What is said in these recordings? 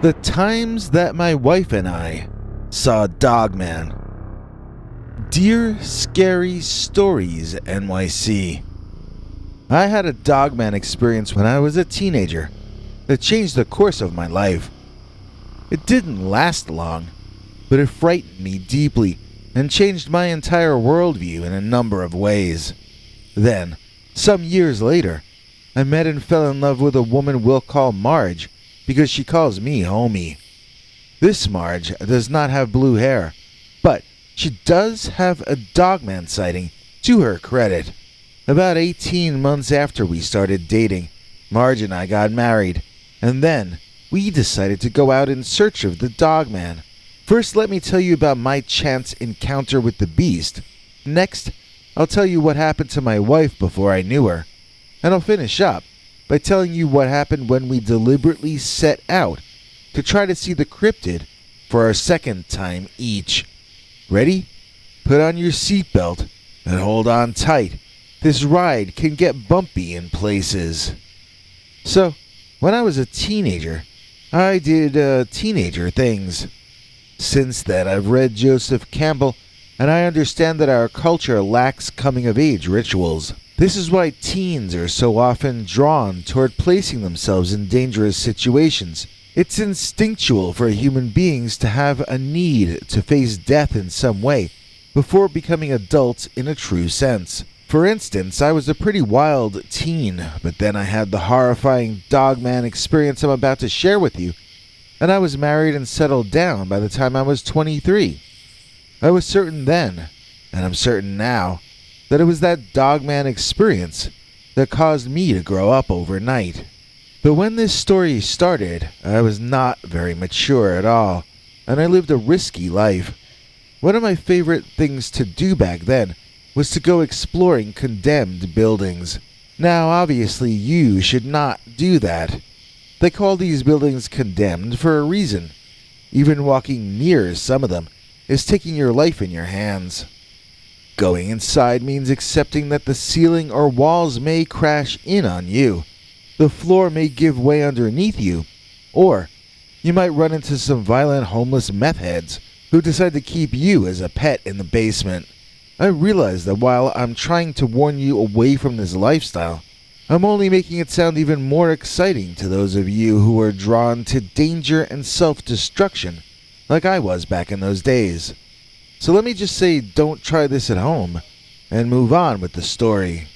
The times that my wife and I saw Dogman. Dear Scary Stories NYC. I had a Dogman experience when I was a teenager that changed the course of my life. It didn't last long, but it frightened me deeply and changed my entire worldview in a number of ways. Then, some years later, I met and fell in love with a woman we'll call Marge because she calls me homie. This Marge does not have blue hair, but she does have a Dogman sighting to her credit. About 18 months after we started dating, Marge and I got married, and then we decided to go out in search of the Dogman. First, let me tell you about my chance encounter with the beast. Next, I'll tell you what happened to my wife before I knew her. And I'll finish up by telling you what happened when we deliberately set out to try to see the cryptid for our second time each. Ready? Put on your seatbelt and hold on tight. This ride can get bumpy in places. So, when I was a teenager, I did teenager things. Since then, I've read Joseph Campbell, and I understand that our culture lacks coming-of-age rituals. This is why teens are so often drawn toward placing themselves in dangerous situations. It's instinctual for human beings to have a need to face death in some way before becoming adults in a true sense. For instance, I was a pretty wild teen, but then I had the horrifying Dogman experience I'm about to share with you, and I was married and settled down by the time I was 23. I was certain then, and I'm certain now, that it was that Dogman experience that caused me to grow up overnight. But when this story started, I was not very mature at all, and I lived a risky life. One of my favorite things to do back then was to go exploring condemned buildings. Now, obviously, you should not do that. They call these buildings condemned for a reason. Even walking near some of them is taking your life in your hands. Going inside means accepting that the ceiling or walls may crash in on you. The floor may give way underneath you, or you might run into some violent homeless meth heads who decide to keep you as a pet in the basement. I realize that while I'm trying to warn you away from this lifestyle, I'm only making it sound even more exciting to those of you who are drawn to danger and self-destruction, like I was back in those days. So let me just say, don't try this at home, and move on with the story.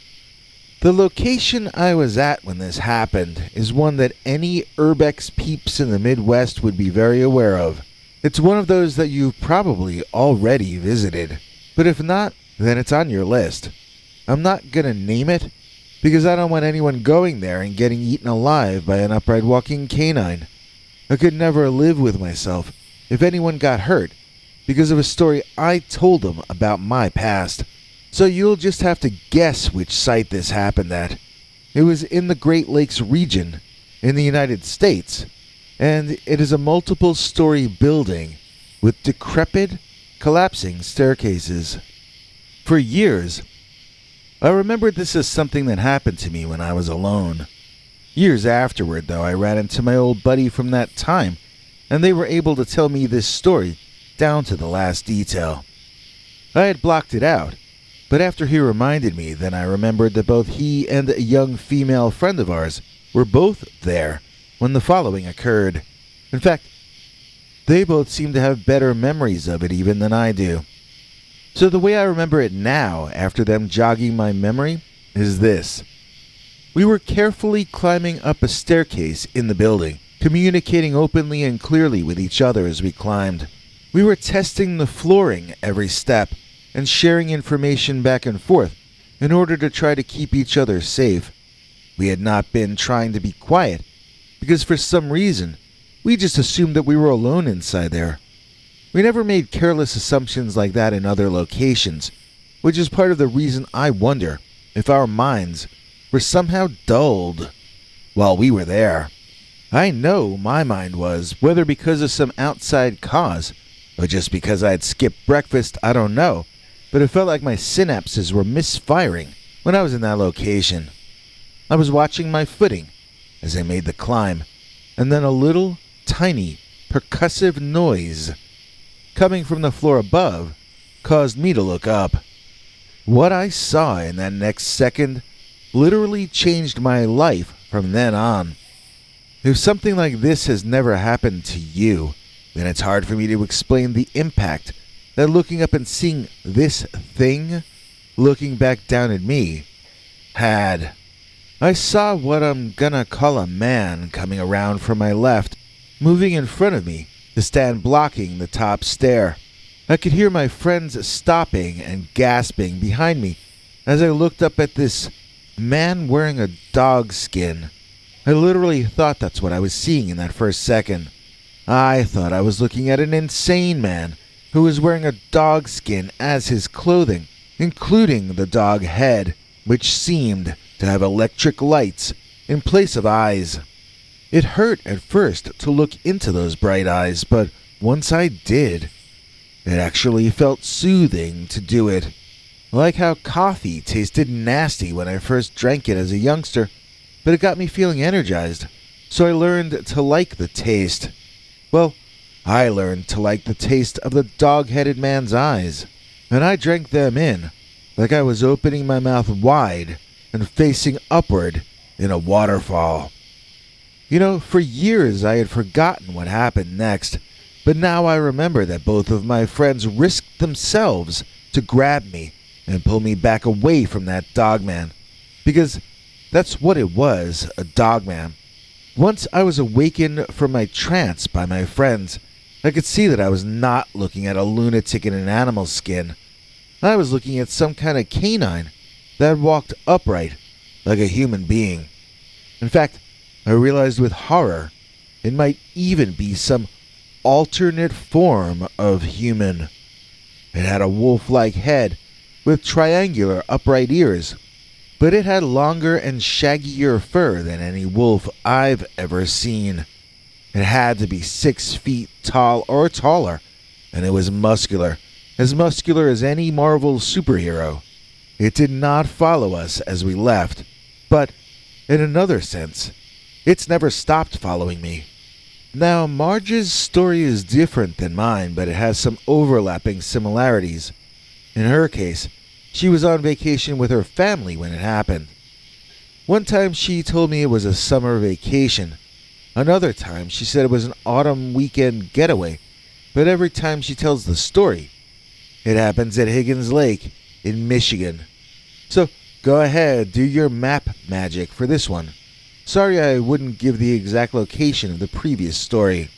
The location I was at when this happened is one that any urbex peeps in the Midwest would be very aware of. It's one of those that you've probably already visited, but if not, then it's on your list. I'm not gonna name it, because I don't want anyone going there and getting eaten alive by an upright walking canine. I could never live with myself if anyone got hurt because of a story I told them about my past. So you'll just have to guess which site this happened at. It was in the Great Lakes region in the United States, and it is a multiple-story building with decrepit, collapsing staircases. For years, I remembered this as something that happened to me when I was alone. Years afterward, though, I ran into my old buddy from that time, and they were able to tell me this story down to the last detail. I had blocked it out, but after he reminded me, then I remembered that both he and a young female friend of ours were both there when the following occurred. In fact, they both seem to have better memories of it even than I do. So the way I remember it now, after them jogging my memory, is this. We were carefully climbing up a staircase in the building, communicating openly and clearly with each other as we climbed. We were testing the flooring every step and sharing information back and forth in order to try to keep each other safe. We had not been trying to be quiet because for some reason we just assumed that we were alone inside there. We never made careless assumptions like that in other locations, which is part of the reason I wonder if our minds were somehow dulled while we were there. I know my mind was, whether because of some outside cause or just because I had skipped breakfast, I don't know, but it felt like my synapses were misfiring when I was in that location. I was watching my footing as I made the climb, and then a little tiny, percussive noise coming from the floor above caused me to look up. What I saw in that next second literally changed my life from then on. If something like this has never happened to you, then it's hard for me to explain the impact that looking up and seeing this thing looking back down at me had. I saw what I'm gonna call a man coming around from my left, moving in front of me to stand blocking the top stair. I could hear my friends stopping and gasping behind me as I looked up at this man wearing a dog skin. I literally thought that's what I was seeing in that first second. I thought I was looking at an insane man who was wearing a dog skin as his clothing, including the dog head, which seemed to have electric lights in place of eyes. It hurt at first to look into those bright eyes, but once I did, it actually felt soothing to do it. Like how coffee tasted nasty when I first drank it as a youngster, but it got me feeling energized, so I learned to like the taste. Well, I learned to like the taste of the dog-headed man's eyes, and I drank them in, like I was opening my mouth wide and facing upward in a waterfall. You know, for years I had forgotten what happened next, but now I remember that both of my friends risked themselves to grab me and pull me back away from that dogman, because that's what it was, a dogman. Once I was awakened from my trance by my friends, I could see that I was not looking at a lunatic in an animal skin. I was looking at some kind of canine that walked upright like a human being. In fact, I realized with horror it might even be some alternate form of human. It had a wolf-like head with triangular upright ears, but it had longer and shaggier fur than any wolf I've ever seen. It had to be 6 feet tall or taller, and it was muscular as any Marvel superhero. It did not follow us as we left, but in another sense, it's never stopped following me. Now, Marge's story is different than mine, but it has some overlapping similarities. In her case, she was on vacation with her family when it happened. One time she told me it was a summer vacation. Another time she said it was an autumn weekend getaway. But every time she tells the story, it happens at Higgins Lake in Michigan. So go ahead, do your map magic for this one. Sorry I wouldn't give the exact location of the previous story.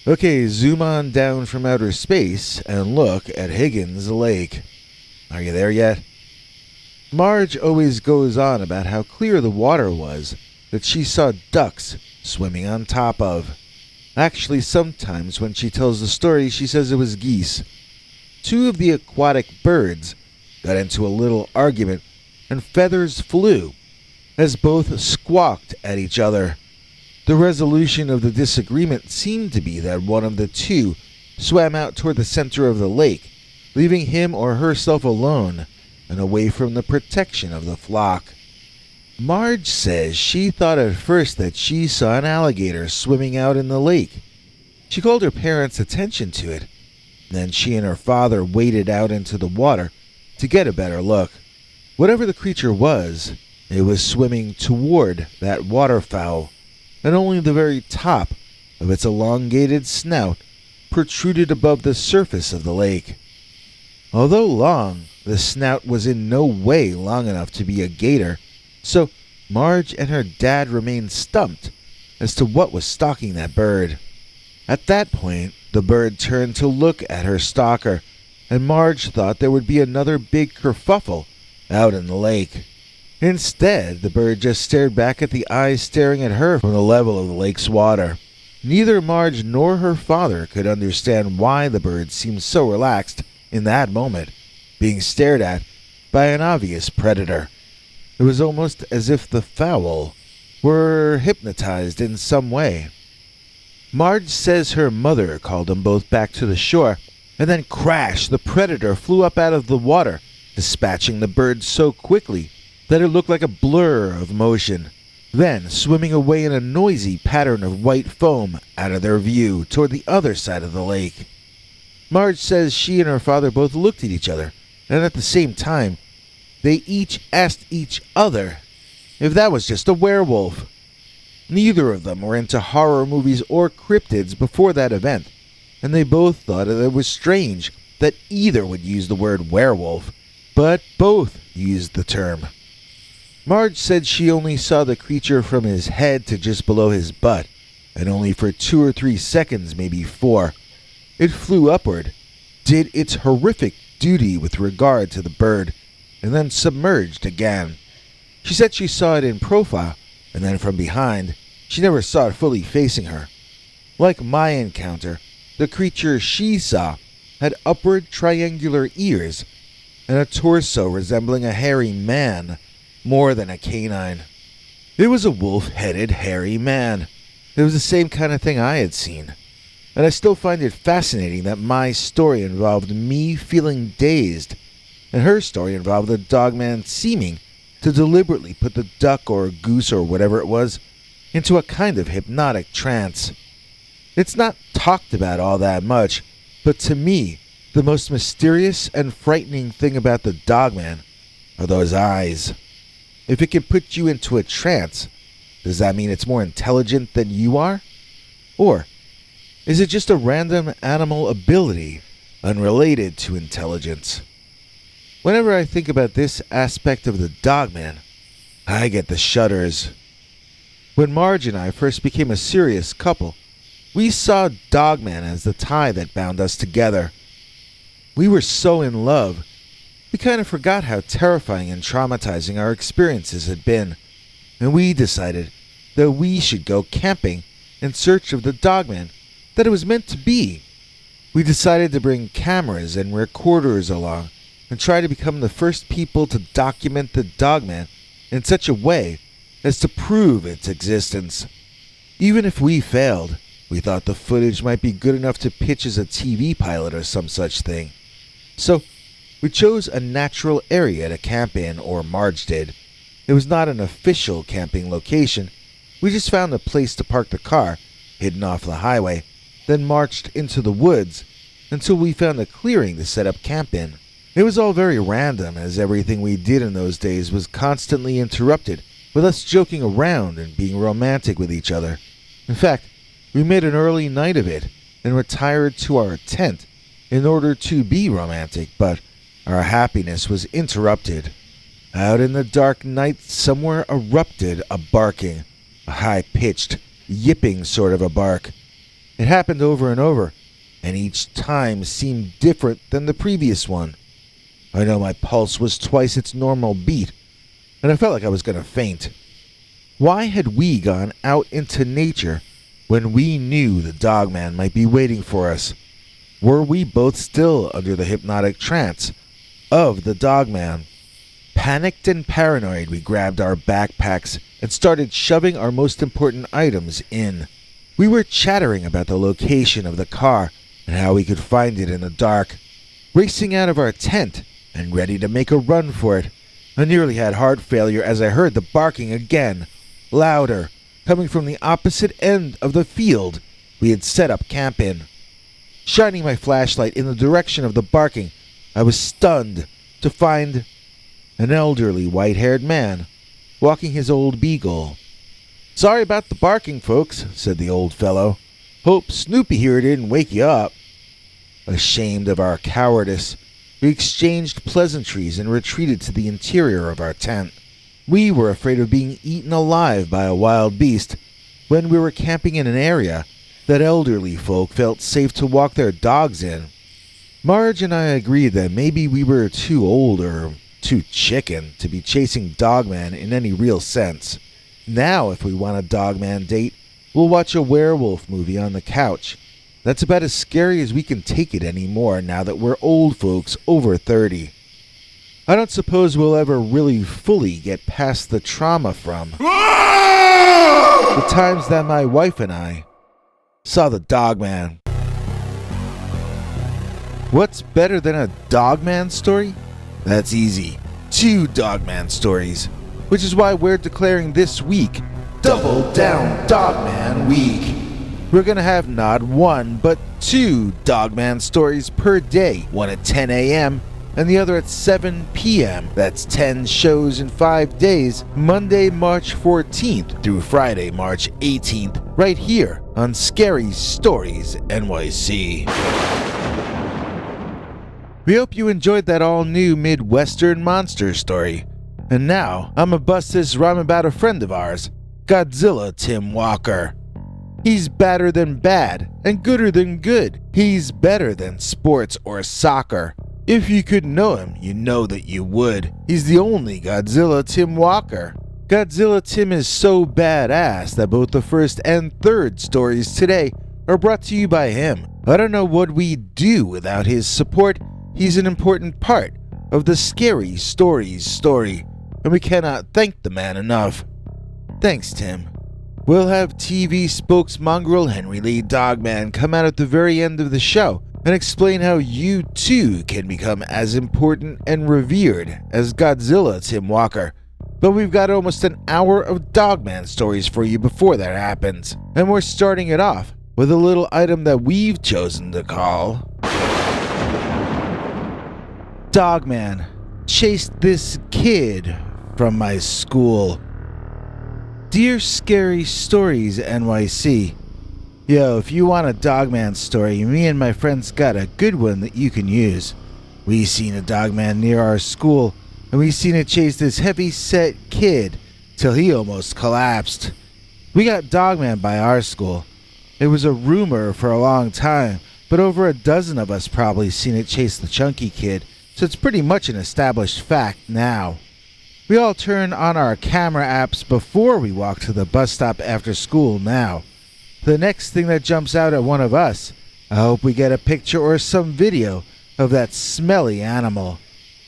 Okay, zoom on down from outer space and look at Higgins Lake. Are you there yet? Marge always goes on about how clear the water was that she saw ducks swimming on top of. Actually, sometimes when she tells the story, she says it was geese. 2 of the aquatic birds got into a little argument, and feathers flew as both squawked at each other. The resolution of the disagreement seemed to be that one of the 2 swam out toward the center of the lake, leaving him or herself alone and away from the protection of the flock. Marge says she thought at first that she saw an alligator swimming out in the lake. She called her parents' attention to it. Then she and her father waded out into the water to get a better look. Whatever the creature was, it was swimming toward that waterfowl, and only the very top of its elongated snout protruded above the surface of the lake. Although long, the snout was in no way long enough to be a gator, so Marge and her dad remained stumped as to what was stalking that bird. At that point, the bird turned to look at her stalker, and Marge thought there would be another big kerfuffle out in the lake. Instead, the bird just stared back at the eyes staring at her from the level of the lake's water. Neither Marge nor her father could understand why the bird seemed so relaxed in that moment, being stared at by an obvious predator. It was almost as if the fowl were hypnotized in some way. Marge says her mother called them both back to the shore, and then crash, the predator flew up out of the water, dispatching the bird so quickly that it looked like a blur of motion. then swimming away in a noisy pattern of white foam out of their view toward the other side of the lake. Marge says she and her father both looked at each other, and at the same time, they each asked each other if that was just a werewolf. Neither of them were into horror movies or cryptids before that event, and they both thought it was strange that either would use the word werewolf, but both used the term. Marge said she only saw the creature from his head to just below his butt, and only for 2 or 3 seconds, maybe 4. It flew upward, did its horrific duty with regard to the bird, and then submerged again. She said she saw it in profile, and then from behind. She never saw it fully facing her. Like my encounter, the creature she saw had upward triangular ears and a torso resembling a hairy man more than a canine. It was a wolf-headed hairy man. It was the same kind of thing I had seen. And I still find it fascinating that my story involved me feeling dazed, and her story involved the Dogman seeming to deliberately put the duck or goose or whatever it was into a kind of hypnotic trance. It's not talked about all that much, but to me, the most mysterious and frightening thing about the Dogman are those eyes. If it can put you into a trance, does that mean it's more intelligent than you are? Or is it just a random animal ability unrelated to intelligence? Whenever I think about this aspect of the Dogman, I get the shudders. When Marge and I first became a serious couple, we saw Dogman as the tie that bound us together. We were so in love, we kind of forgot how terrifying and traumatizing our experiences had been, and we decided that we should go camping in search of the Dogman that it was meant to be. We decided to bring cameras and recorders along and try to become the first people to document the Dogman in such a way as to prove its existence. Even if we failed, we thought the footage might be good enough to pitch as a TV pilot or some such thing. So, we chose a natural area to camp in, or Marge did. It was not an official camping location. We just found a place to park the car, hidden off the highway, then marched into the woods until we found a clearing to set up camp in. It was all very random, as everything we did in those days was constantly interrupted with us joking around and being romantic with each other. In fact, we made an early night of it and retired to our tent in order to be romantic, but our happiness was interrupted. Out in the dark night, somewhere erupted a barking, a high-pitched, yipping sort of a bark. It happened over and over, and each time seemed different than the previous one. I know my pulse was twice its normal beat, and I felt like I was going to faint. Why had we gone out into nature when we knew the Dogman might be waiting for us? Were we both still under the hypnotic trance of the Dogman? Panicked and paranoid, we grabbed our backpacks and started shoving our most important items in. We were chattering about the location of the car and how we could find it in the dark, racing out of our tent and ready to make a run for it. I nearly had heart failure as I heard the barking again, louder, coming from the opposite end of the field we had set up camp in. Shining my flashlight in the direction of the barking, I was stunned to find an elderly white-haired man walking his old beagle. "Sorry about the barking, folks," said the old fellow. "Hope Snoopy here didn't wake you up." Ashamed of our cowardice, we exchanged pleasantries and retreated to the interior of our tent. We were afraid of being eaten alive by a wild beast when we were camping in an area that elderly folk felt safe to walk their dogs in. Marge and I agreed that maybe we were too old or too chicken to be chasing Dogman in any real sense. Now, if we want a Dogman date, we'll watch a werewolf movie on the couch. That's about as scary as we can take it anymore now that we're old folks over 30. I don't suppose we'll ever really fully get past the trauma from the times that my wife and I saw the Dogman. What's better than a Dogman story? That's easy. 2 Dogman stories. Which is why we're declaring this week Double Down Dogman Week. We're gonna have not one, but 2 Dogman stories per day, one at 10 a.m. and the other at 7 p.m. That's 10 shows in 5 days, Monday, March 14th through Friday, March 18th, right here on Scary Stories NYC. We hope you enjoyed that all-new Midwestern monster story. And now, I'ma bust this rhyme about a friend of ours, Godzilla Tim Walker. He's badder than bad, and gooder than good. He's better than sports or soccer. If you could know him, you know that you would. He's the only Godzilla Tim Walker. Godzilla Tim is so badass that both the first and third stories today are brought to you by him. I don't know what we'd do without his support. He's an important part of the Scary Stories story, and we cannot thank the man enough. Thanks, Tim. We'll have TV spokesmongrel Henry Lee Dogman come out at the very end of the show and explain how you too can become as important and revered as Godzilla Tim Walker. But we've got almost an hour of Dogman stories for you before that happens. And we're starting it off with a little item that we've chosen to call Dogman chased this kid from my school. Dear Scary Stories NYC, yo, if you want a Dogman story, me and my friends got a good one that you can use. We seen a Dogman near our school, and we seen it chase this heavy-set kid till he almost collapsed. We got Dogman by our school. It was a rumor for a long time, but over a dozen of us probably seen it chase the chunky kid, so it's pretty much an established fact now. We all turn on our camera apps before we walk to the bus stop after school now. The next thing that jumps out at one of us, I hope we get a picture or some video of that smelly animal.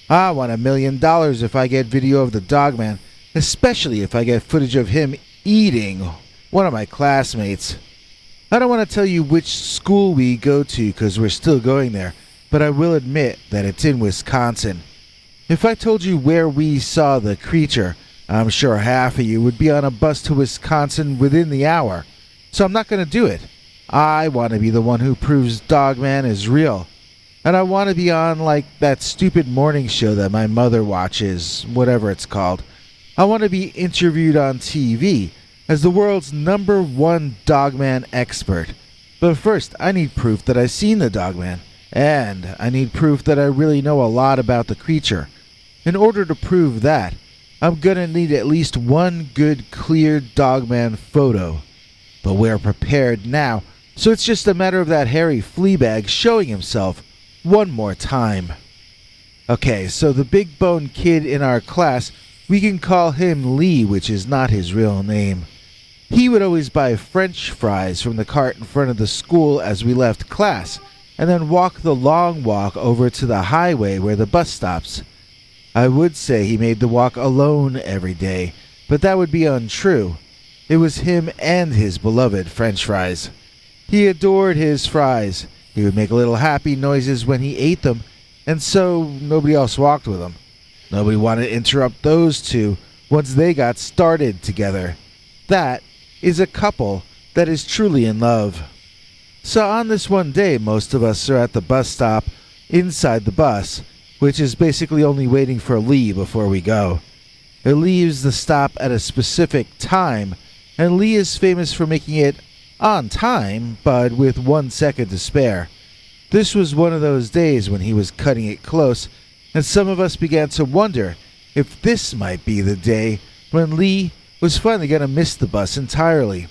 I want $1 million if I get video of the Dogman, especially if I get footage of him eating one of my classmates. I don't want to tell you which school we go to because we're still going there, but I will admit that it's in Wisconsin. If I told you where we saw the creature, I'm sure half of you would be on a bus to Wisconsin within the hour. So I'm not going to do it. I want to be the one who proves Dogman is real. And I want to be on like that stupid morning show that my mother watches, whatever it's called. I want to be interviewed on TV as the world's #1 Dogman expert. But first, I need proof that I've seen the Dogman. And I need proof that I really know a lot about the creature. In order to prove that, I'm gonna need at least one good, clear Dogman photo. But we're prepared now, so it's just a matter of that hairy fleabag showing himself one more time. Okay, so the big bone kid in our class, we can call him Lee, which is not his real name. He would always buy French fries from the cart in front of the school as we left class, and then walk the long walk over to the highway where the bus stops. I would say he made the walk alone every day, but that would be untrue. It was him and his beloved French fries. He adored his fries. He would make little happy noises when he ate them, and so nobody else walked with him. Nobody wanted to interrupt those two once they got started together. That is a couple that is truly in love. So on this one day, most of us are at the bus stop inside the bus, which is basically only waiting for Lee before we go. It leaves the stop at a specific time, and Lee is famous for making it on time, but with 1 second to spare. This was one of those days when he was cutting it close, and some of us began to wonder if this might be the day when Lee was finally going to miss the bus entirely.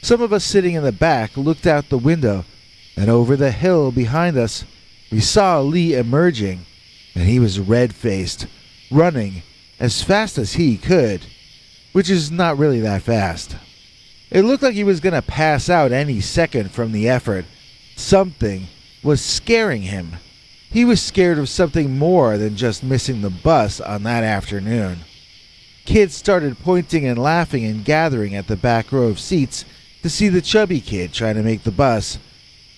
Some of us sitting in the back looked out the window, and over the hill behind us, we saw Lee emerging, and he was red-faced, running as fast as he could, which is not really that fast. It looked like he was going to pass out any second from the effort. Something was scaring him. He was scared of something more than just missing the bus on that afternoon. Kids started pointing and laughing and gathering at the back row of seats to see the chubby kid trying to make the bus.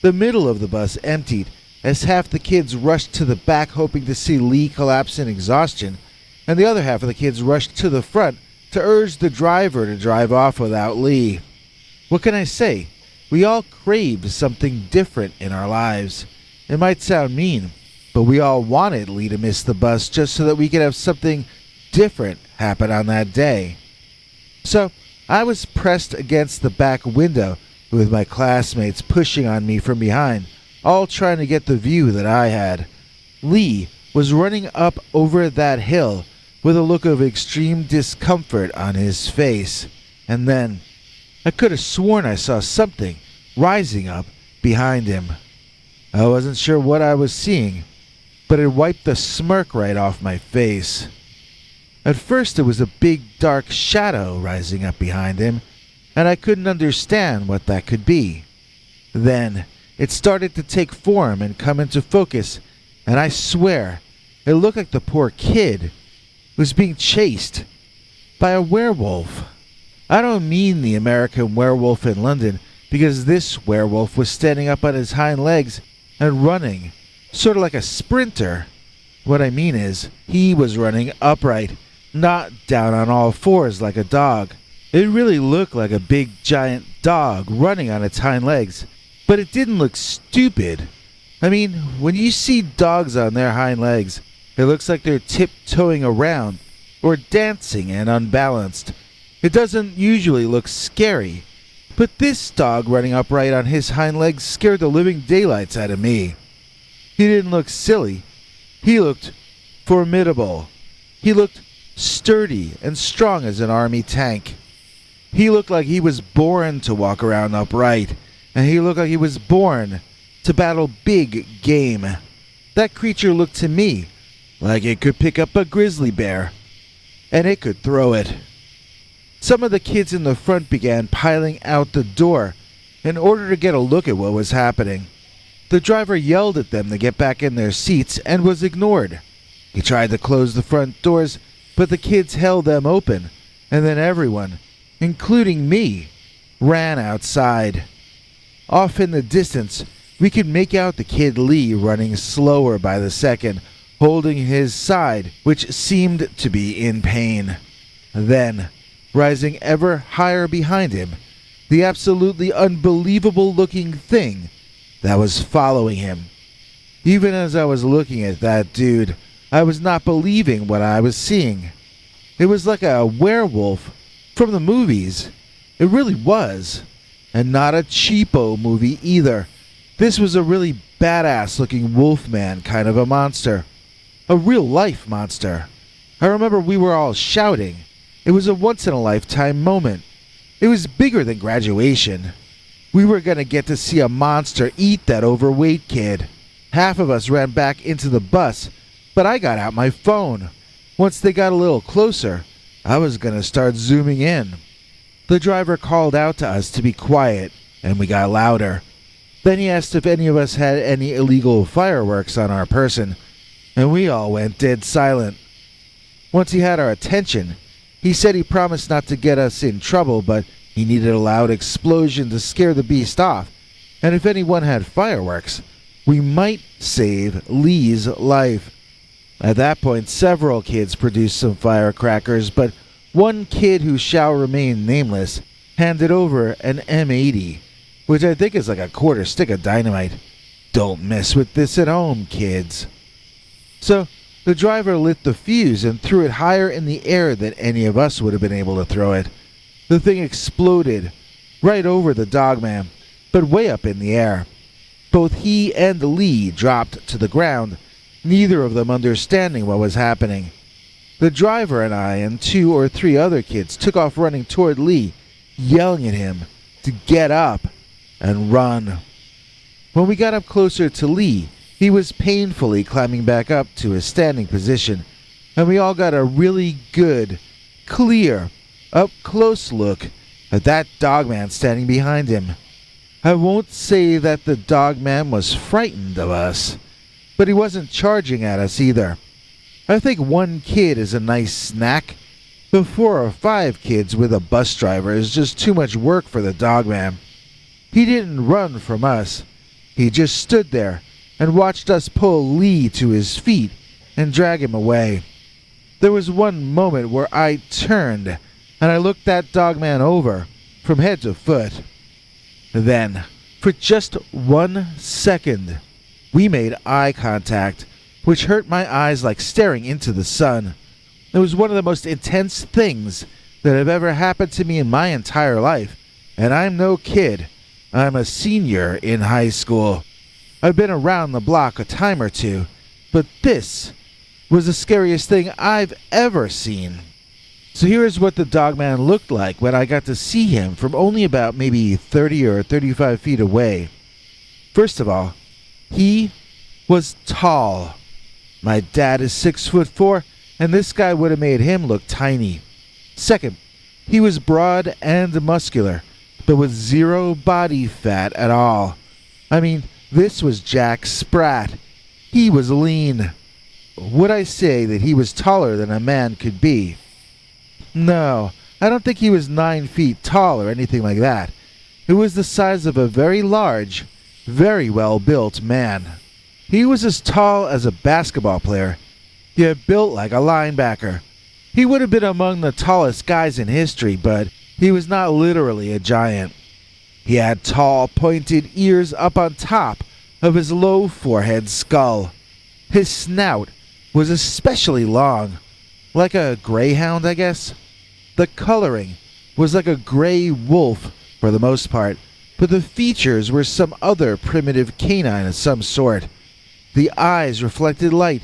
The middle of the bus emptied as half the kids rushed to the back hoping to see Lee collapse in exhaustion, and the other half of the kids rushed to the front to urge the driver to drive off without Lee. What can I say? We all craved something different in our lives. It might sound mean, but we all wanted Lee to miss the bus just so that we could have something different happen on that day. So I was pressed against the back window with my classmates pushing on me from behind, all trying to get the view that I had. Lee was running up over that hill with a look of extreme discomfort on his face, and then I could have sworn I saw something rising up behind him. I wasn't sure what I was seeing, but it wiped the smirk right off my face. At first it was a big dark shadow rising up behind him, and I couldn't understand what that could be. Then it started to take form and come into focus, and I swear it looked like the poor kid was being chased by a werewolf. I don't mean the American Werewolf in London, because this werewolf was standing up on his hind legs and running, sort of like a sprinter. What I mean is, he was running upright, not down on all fours like a dog. It really looked like a big giant dog running on its hind legs, but it didn't look stupid. I mean, when you see dogs on their hind legs, it looks like they're tiptoeing around or dancing and unbalanced. It doesn't usually look scary, but this dog running upright on his hind legs scared the living daylights out of me. He didn't look silly. He looked formidable. He looked sturdy and strong as an army tank. He looked like he was born to walk around upright, and he looked like he was born to battle big game. That creature looked to me like it could pick up a grizzly bear, and it could throw it. Some of the kids in the front began piling out the door in order to get a look at what was happening. The driver yelled at them to get back in their seats and was ignored. He tried to close the front doors, but the kids held them open, and then everyone, including me, ran outside. Off in the distance, we could make out the kid Lee running slower by the second, holding his side, which seemed to be in pain. Then, rising ever higher behind him, the absolutely unbelievable-looking thing that was following him. Even as I was looking at that dude, I was not believing what I was seeing. It was like a werewolf from the movies. It really was. And not a cheapo movie either. This was a really badass-looking wolfman kind of a monster. A real-life monster. I remember we were all shouting. It was a once-in-a-lifetime moment. It was bigger than graduation. We were going to get to see a monster eat that overweight kid. Half of us ran back into the bus, but I got out my phone. Once they got a little closer, I was going to start zooming in. The driver called out to us to be quiet, and we got louder. Then he asked if any of us had any illegal fireworks on our person, and we all went dead silent. Once he had our attention, he said he promised not to get us in trouble, but he needed a loud explosion to scare the beast off, and if anyone had fireworks, we might save Lee's life. At that point, several kids produced some firecrackers, but one kid who shall remain nameless handed over an M80, which I think is like a quarter stick of dynamite. Don't mess with this at home, kids. So, the driver lit the fuse and threw it higher in the air than any of us would have been able to throw it. The thing exploded right over the Dogman, but way up in the air. Both he and Lee dropped to the ground, neither of them understanding what was happening. The driver and I and 2 or 3 other kids took off running toward Lee, yelling at him to get up and run. When we got up closer to Lee, he was painfully climbing back up to his standing position, and we all got a really good, clear, up-close look at that Dogman standing behind him. I won't say that the Dogman was frightened of us, but he wasn't charging at us either. I think 1 kid is a nice snack, but 4 or 5 kids with a bus driver is just too much work for the Dogman. He didn't run from us. He just stood there and watched us pull Lee to his feet and drag him away. There was one moment where I turned and I looked that dogman over from head to foot. Then, for just 1 second, we made eye contact, which hurt my eyes like staring into the sun. It was one of the most intense things that have ever happened to me in my entire life, and I'm no kid. I'm a senior in high school. I've been around the block a time or two, but this was the scariest thing I've ever seen. So here is what the dogman looked like when I got to see him from only about maybe 30 or 35 feet away. First of all, he was tall. My dad is 6'4", and this guy would have made him look tiny. Second, he was broad and muscular, but with zero body fat at all. I mean, this was Jack Sprat. He was lean. Would I say that he was taller than a man could be? No, I don't think he was 9 feet tall or anything like that. It was the size of a very large, very well-built man. He was as tall as a basketball player, yet built like a linebacker. He would have been among the tallest guys in history, but he was not literally a giant. He had tall, pointed ears up on top of his low forehead skull. His snout was especially long, like a greyhound, I guess. The coloring was like a gray wolf for the most part, but the features were some other primitive canine of some sort. The eyes reflected light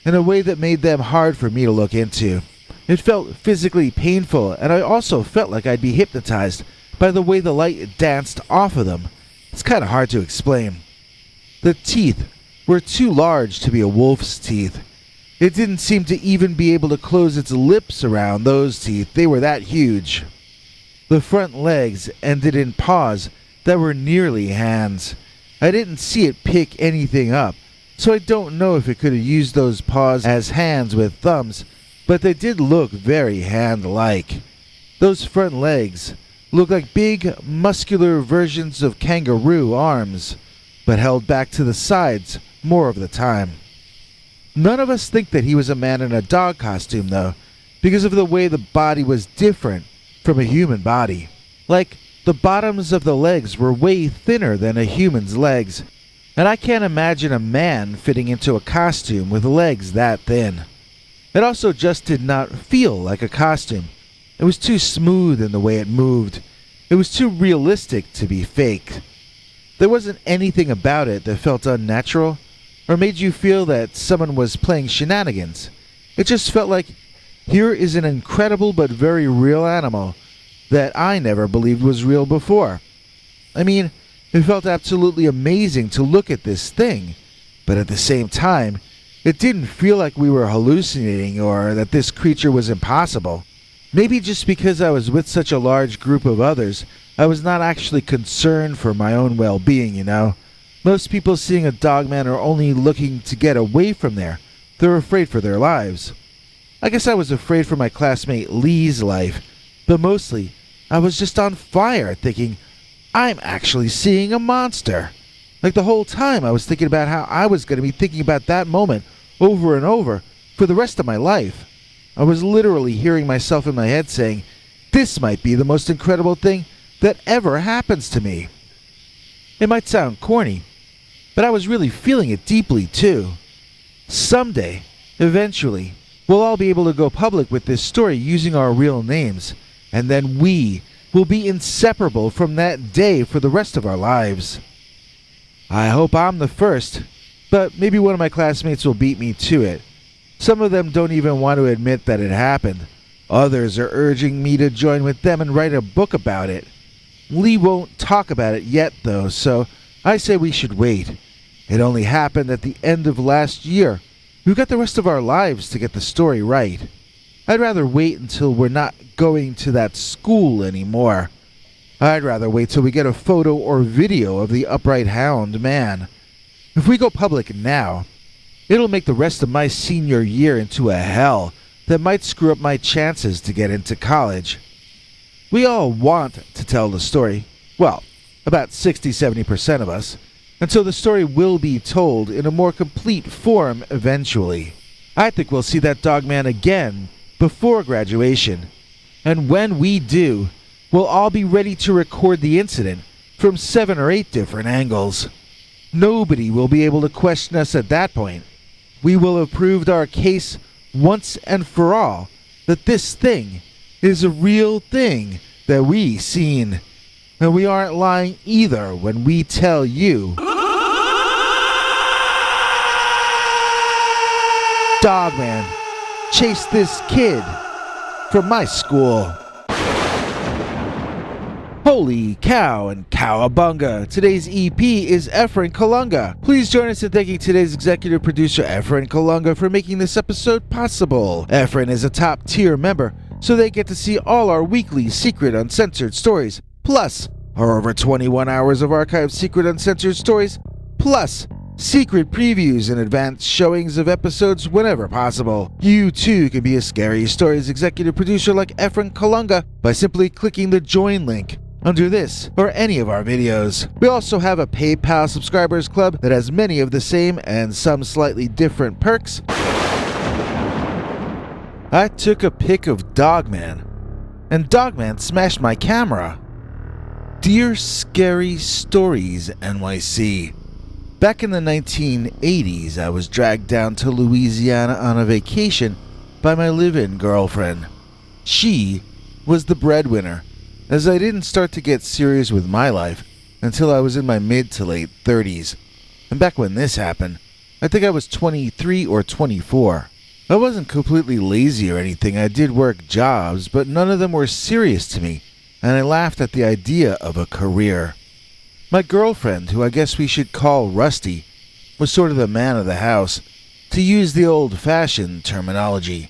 in a way that made them hard for me to look into. It felt physically painful, and I also felt like I'd be hypnotized by the way the light danced off of them. It's kind of hard to explain. The teeth were too large to be a wolf's teeth. It didn't seem to even be able to close its lips around those teeth. They were that huge. The front legs ended in paws that were nearly hands. I didn't see it pick anything up, so I don't know if it could have used those paws as hands with thumbs, but they did look very hand-like. Those front legs looked like big, muscular versions of kangaroo arms, but held back to the sides more of the time. None of us think that he was a man in a dog costume, though, because of the way the body was different from a human body. Like, the bottoms of the legs were way thinner than a human's legs, and I can't imagine a man fitting into a costume with legs that thin. It also just did not feel like a costume. It was too smooth in the way it moved. It was too realistic to be fake. There wasn't anything about it that felt unnatural or made you feel that someone was playing shenanigans. It just felt like, here is an incredible but very real animal that I never believed was real before. I mean, it felt absolutely amazing to look at this thing, but at the same time, it didn't feel like we were hallucinating or that this creature was impossible. Maybe just because I was with such a large group of others, I was not actually concerned for my own well-being, you know. Most people seeing a dogman are only looking to get away from there. They're afraid for their lives. I guess I was afraid for my classmate Lee's life, but mostly I was just on fire thinking, I'm actually seeing a monster. Like the whole time I was thinking about how I was going to be thinking about that moment over and over for the rest of my life. I was literally hearing myself in my head saying, this might be the most incredible thing that ever happens to me. It might sound corny, but I was really feeling it deeply too. Someday, eventually, we'll all be able to go public with this story using our real names, and then we will be inseparable from that day for the rest of our lives. I hope I'm the first, but maybe one of my classmates will beat me to it. Some of them don't even want to admit that it happened. Others are urging me to join with them and write a book about it. Lee won't talk about it yet, though, so I say we should wait. It only happened at the end of last year. We've got the rest of our lives to get the story right. I'd rather wait until we're not going to that school anymore. I'd rather wait till we get a photo or video of the upright hound man. If we go public now, it'll make the rest of my senior year into a hell that might screw up my chances to get into college. We all want to tell the story, well, about 60-70% of us, and so the story will be told in a more complete form eventually. I think we'll see that dogman again before graduation. And when we do, we'll all be ready to record the incident from 7 or 8 different angles. Nobody will be able to question us at that point. We will have proved our case once and for all that this thing is a real thing that we seen. And we aren't lying either when we tell you Dogman chased this kid from my school. Holy cow and cowabunga. Today's EP is Efren Kalunga. Please join us in thanking today's executive producer Efren Kalunga for making this episode possible. Efren is a top tier member, so they get to see all our weekly secret uncensored stories, plus our over 21 hours of archived secret uncensored stories, plus secret previews and advanced showings of episodes whenever possible. You too can be a Scary Stories executive producer like Efren Kalunga by simply clicking the join link under this or any of our videos. We also have a PayPal subscribers club that has many of the same and some slightly different perks. I took a pic of Dogman, and Dogman smashed my camera. Dear Scary Stories NYC. Back in the 1980s, I was dragged down to Louisiana on a vacation by my live-in girlfriend. She was the breadwinner, as I didn't start to get serious with my life until I was in my mid to late 30s. And back when this happened, I think I was 23 or 24. I wasn't completely lazy or anything. I did work jobs, but none of them were serious to me, and I laughed at the idea of a career. My girlfriend, who I guess we should call Rusty, was sort of the man of the house, to use the old-fashioned terminology.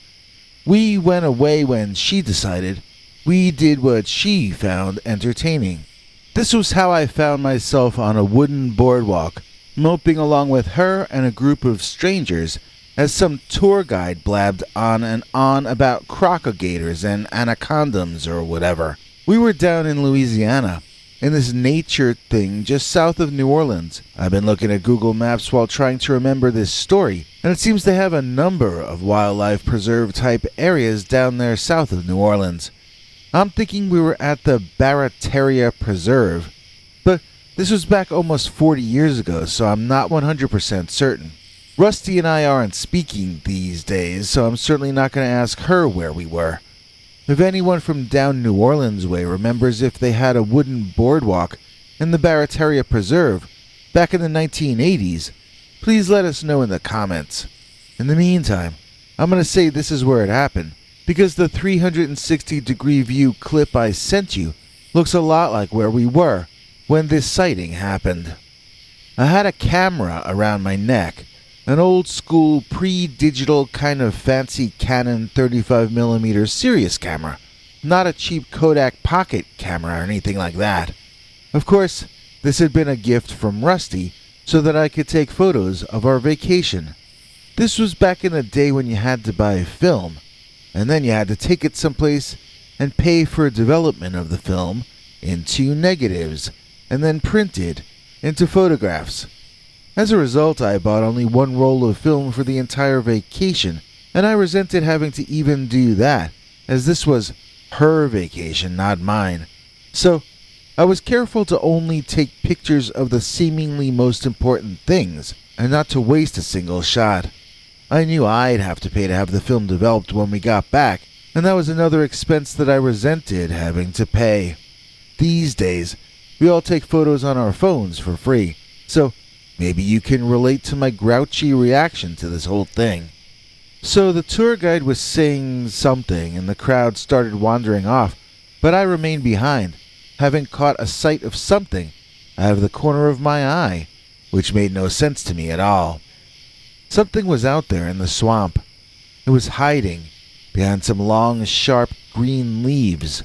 We went away when she decided. We did what she found entertaining. This was how I found myself on a wooden boardwalk, moping along with her and a group of strangers as some tour guide blabbed on and on about crocodilators and anacondas or whatever. We were down in Louisiana, in this nature thing just south of New Orleans. I've been looking at Google Maps while trying to remember this story, and it seems they have a number of wildlife preserve type areas down there south of New Orleans. I'm thinking we were at the Barataria Preserve, but this was back almost 40 years ago, so I'm not 100% certain. Rusty and I aren't speaking these days, so I'm certainly not going to ask her where we were. If anyone from down New Orleans way remembers if they had a wooden boardwalk in the Barataria Preserve back in the 1980s, please let us know in the comments. In the meantime, I'm going to say this is where it happened, because the 360-degree view clip I sent you looks a lot like where we were when this sighting happened. I had a camera around my neck, an old-school, pre-digital kind of fancy Canon 35mm serious camera, not a cheap Kodak pocket camera or anything like that. Of course, this had been a gift from Rusty so that I could take photos of our vacation. This was back in the day when you had to buy film, and then you had to take it someplace and pay for development of the film into negatives, and then printed into photographs. As a result, I bought only one roll of film for the entire vacation, and I resented having to even do that, as this was her vacation, not mine. So, I was careful to only take pictures of the seemingly most important things, and not to waste a single shot. I knew I'd have to pay to have the film developed when we got back, and that was another expense that I resented having to pay. These days, we all take photos on our phones for free, so maybe you can relate to my grouchy reaction to this whole thing. So the tour guide was saying something, and the crowd started wandering off, but I remained behind, having caught a sight of something out of the corner of my eye, which made no sense to me at all. Something was out there in the swamp. It was hiding behind some long, sharp green leaves.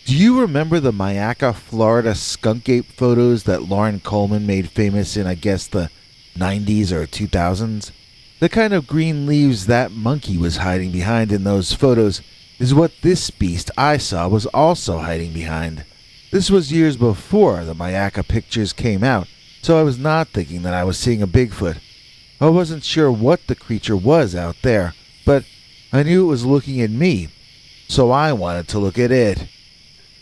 Do you remember the Myakka, Florida skunk ape photos that Lauren Coleman made famous in, I guess, the 90s or 2000s? The kind of green leaves that monkey was hiding behind in those photos is what this beast I saw was also hiding behind. This was years before the Myakka pictures came out, so I was not thinking that I was seeing a Bigfoot. I wasn't sure what the creature was out there, but I knew it was looking at me. so I wanted to look at it.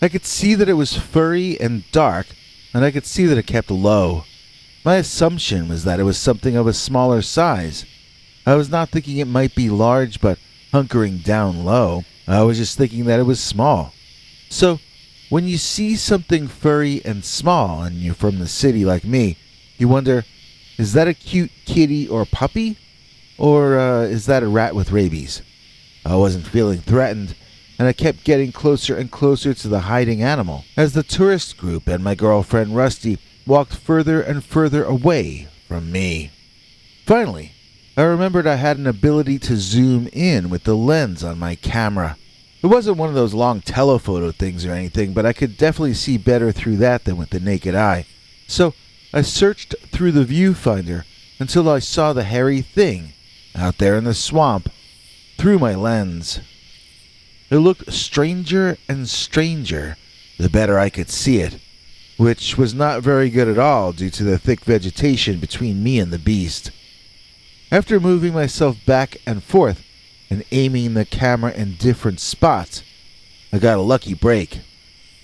I could see that it was furry and dark, and I could see that it kept low. My assumption was that it was something of a smaller size. I was not thinking it might be large, but hunkering down low. I was just thinking that it was small. So, when you see something furry and small, and you're from the city like me, you wonder, is that a cute kitty or puppy? Or is that a rat with rabies? I wasn't feeling threatened, and I kept getting closer and closer to the hiding animal, as the tourist group and my girlfriend Rusty walked further and further away from me. Finally, I remembered I had an ability to zoom in with the lens on my camera. It wasn't one of those long telephoto things or anything, but I could definitely see better through that than with the naked eye. So I searched through the viewfinder until I saw the hairy thing out there in the swamp through my lens. It looked stranger and stranger the better I could see it, which was not very good at all due to the thick vegetation between me and the beast. After moving myself back and forth and aiming the camera in different spots, I got a lucky break.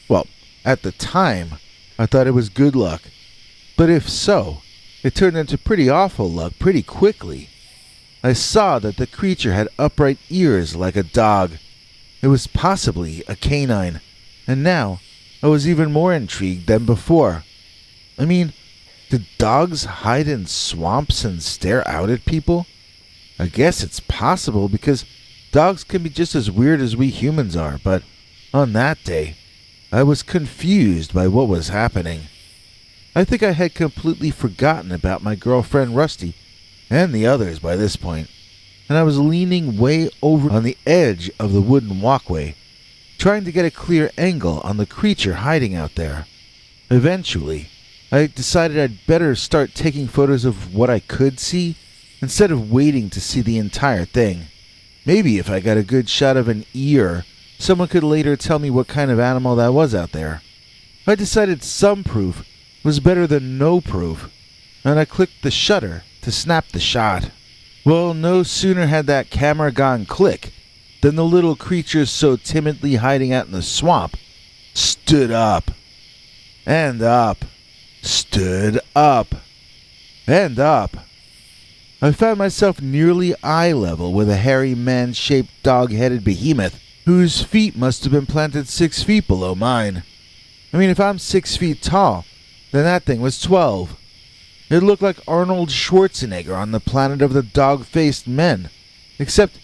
Well, at the time, I thought it was good luck, but if so, it turned into pretty awful luck pretty quickly. I saw that the creature had upright ears like a dog. It was possibly a canine, and now I was even more intrigued than before. I mean, did dogs hide in swamps and stare out at people? I guess it's possible because dogs can be just as weird as we humans are, but on that day, I was confused by what was happening. I think I had completely forgotten about my girlfriend Rusty and the others by this point, and I was leaning way over on the edge of the wooden walkway, trying to get a clear angle on the creature hiding out there. Eventually, I decided I'd better start taking photos of what I could see instead of waiting to see the entire thing. Maybe if I got a good shot of an ear, someone could later tell me what kind of animal that was out there. I decided some proof was better than no proof, and I clicked the shutter to snap the shot. Well, no sooner had that camera gone click than the little creature so timidly hiding out in the swamp stood up. And up. Stood up. And up. I found myself nearly eye level with a hairy man-shaped dog-headed behemoth whose feet must have been planted 6 feet below mine. I mean, if I'm 6 feet tall, then that thing was 12. It looked like Arnold Schwarzenegger on the planet of the dog-faced men, except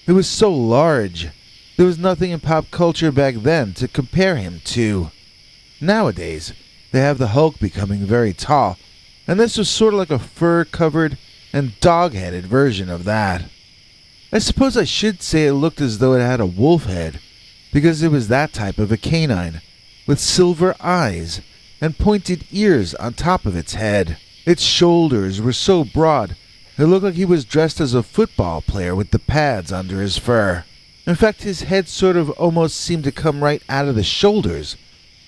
it was so large. There was nothing in pop culture back then to compare him to. Nowadays, they have the Hulk becoming very tall, and this was sort of like a fur-covered and dog-headed version of that. I suppose I should say it looked as though it had a wolf head, because it was that type of a canine, with silver eyes and pointed ears on top of its head. Its shoulders were so broad, it looked like he was dressed as a football player with the pads under his fur. In fact, his head sort of almost seemed to come right out of the shoulders.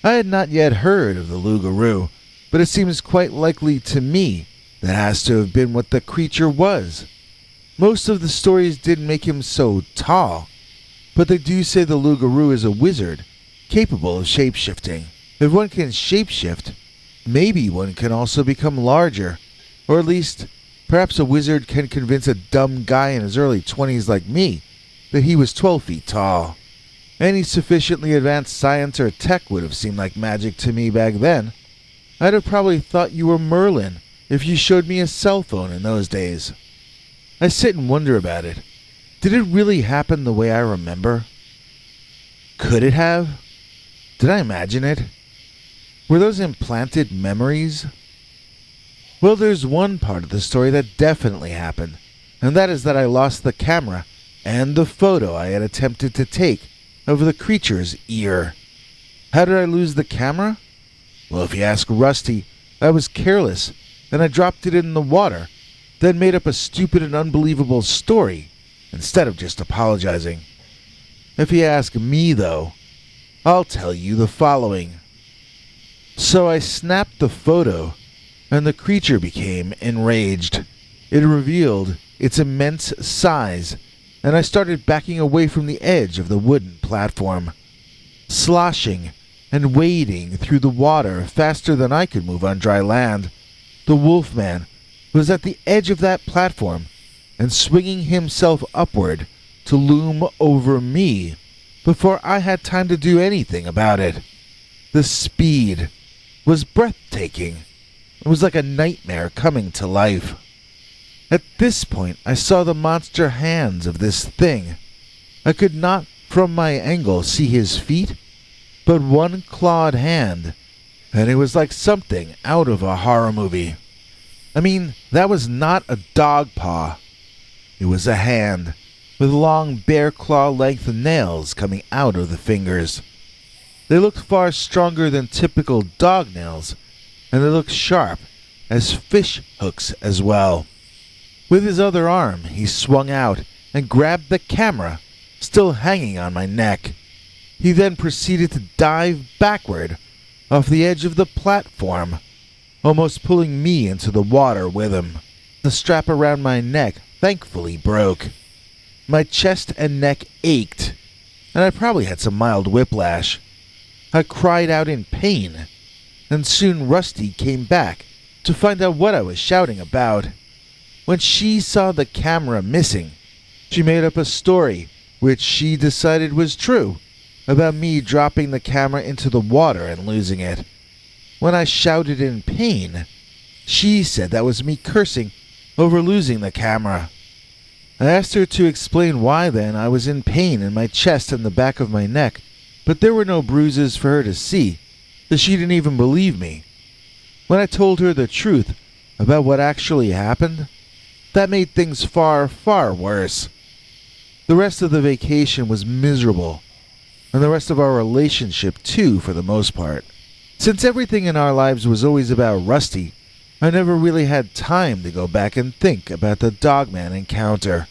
I had not yet heard of the Lougarou, but it seems quite likely to me that has to have been what the creature was. Most of the stories didn't make him so tall, but they do say the Lougarou is a wizard, capable of shape-shifting. If one can shape-shift, maybe one can also become larger, or at least, perhaps a wizard can convince a dumb guy in his early 20s like me that he was 12 feet tall. Any sufficiently advanced science or tech would have seemed like magic to me back then. I'd have probably thought you were Merlin if you showed me a cell phone in those days. I sit and wonder about it. Did it really happen the way I remember? Could it have? Did I imagine it? Were those implanted memories? Well, there's one part of the story that definitely happened, and that is that I lost the camera and the photo I had attempted to take of the creature's ear. How did I lose the camera? Well, if you ask Rusty, I was careless, and I dropped it in the water, then made up a stupid and unbelievable story, instead of just apologizing. If you ask me, though, I'll tell you the following. So I snapped the photo, and the creature became enraged. It revealed its immense size and I started backing away from the edge of the wooden platform, sloshing and wading through the water faster than I could move on dry land. The Wolfman was at the edge of that platform and swinging himself upward to loom over me before I had time to do anything about it. The speed was breathtaking. It was like a nightmare coming to life. At this point, I saw the monster hands of this thing. I could not, from my angle, see his feet, but one clawed hand, and it was like something out of a horror movie. I mean, that was not a dog paw. It was a hand, with long bear claw-length nails coming out of the fingers. They looked far stronger than typical dog nails, and they looked sharp as fish hooks as well. With his other arm, he swung out and grabbed the camera, still hanging on my neck. He then proceeded to dive backward off the edge of the platform, almost pulling me into the water with him. The strap around my neck thankfully broke. My chest and neck ached, and I probably had some mild whiplash. I cried out in pain, and soon Rusty came back to find out what I was shouting about. When she saw the camera missing, she made up a story, which she decided was true, about me dropping the camera into the water and losing it. When I shouted in pain, she said that was me cursing over losing the camera. I asked her to explain why then I was in pain in my chest and the back of my neck, but there were no bruises for her to see, so she didn't even believe me. When I told her the truth about what actually happened, that made things far, far worse. The rest of the vacation was miserable, and the rest of our relationship too, for the most part. Since everything in our lives was always about Rusty, I never really had time to go back and think about the Dogman encounter.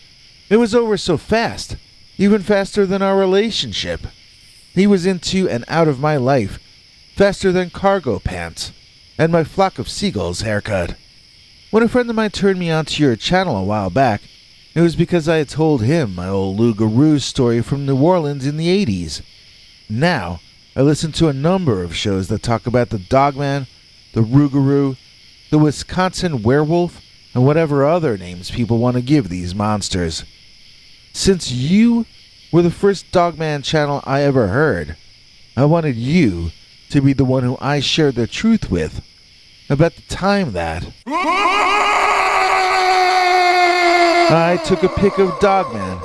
It was over so fast, even faster than our relationship. He was into and out of my life, faster than cargo pants, and my flock of seagulls haircut. When a friend of mine turned me onto your channel a while back, it was because I had told him my old Lougarou story from New Orleans in the 80s. Now, I listen to a number of shows that talk about the Dogman, the Rougarou, the Wisconsin werewolf, and whatever other names people want to give these monsters. Since you were the first Dogman channel I ever heard, I wanted you to be the one who I shared the truth with about the time that I took a pic of Dogman,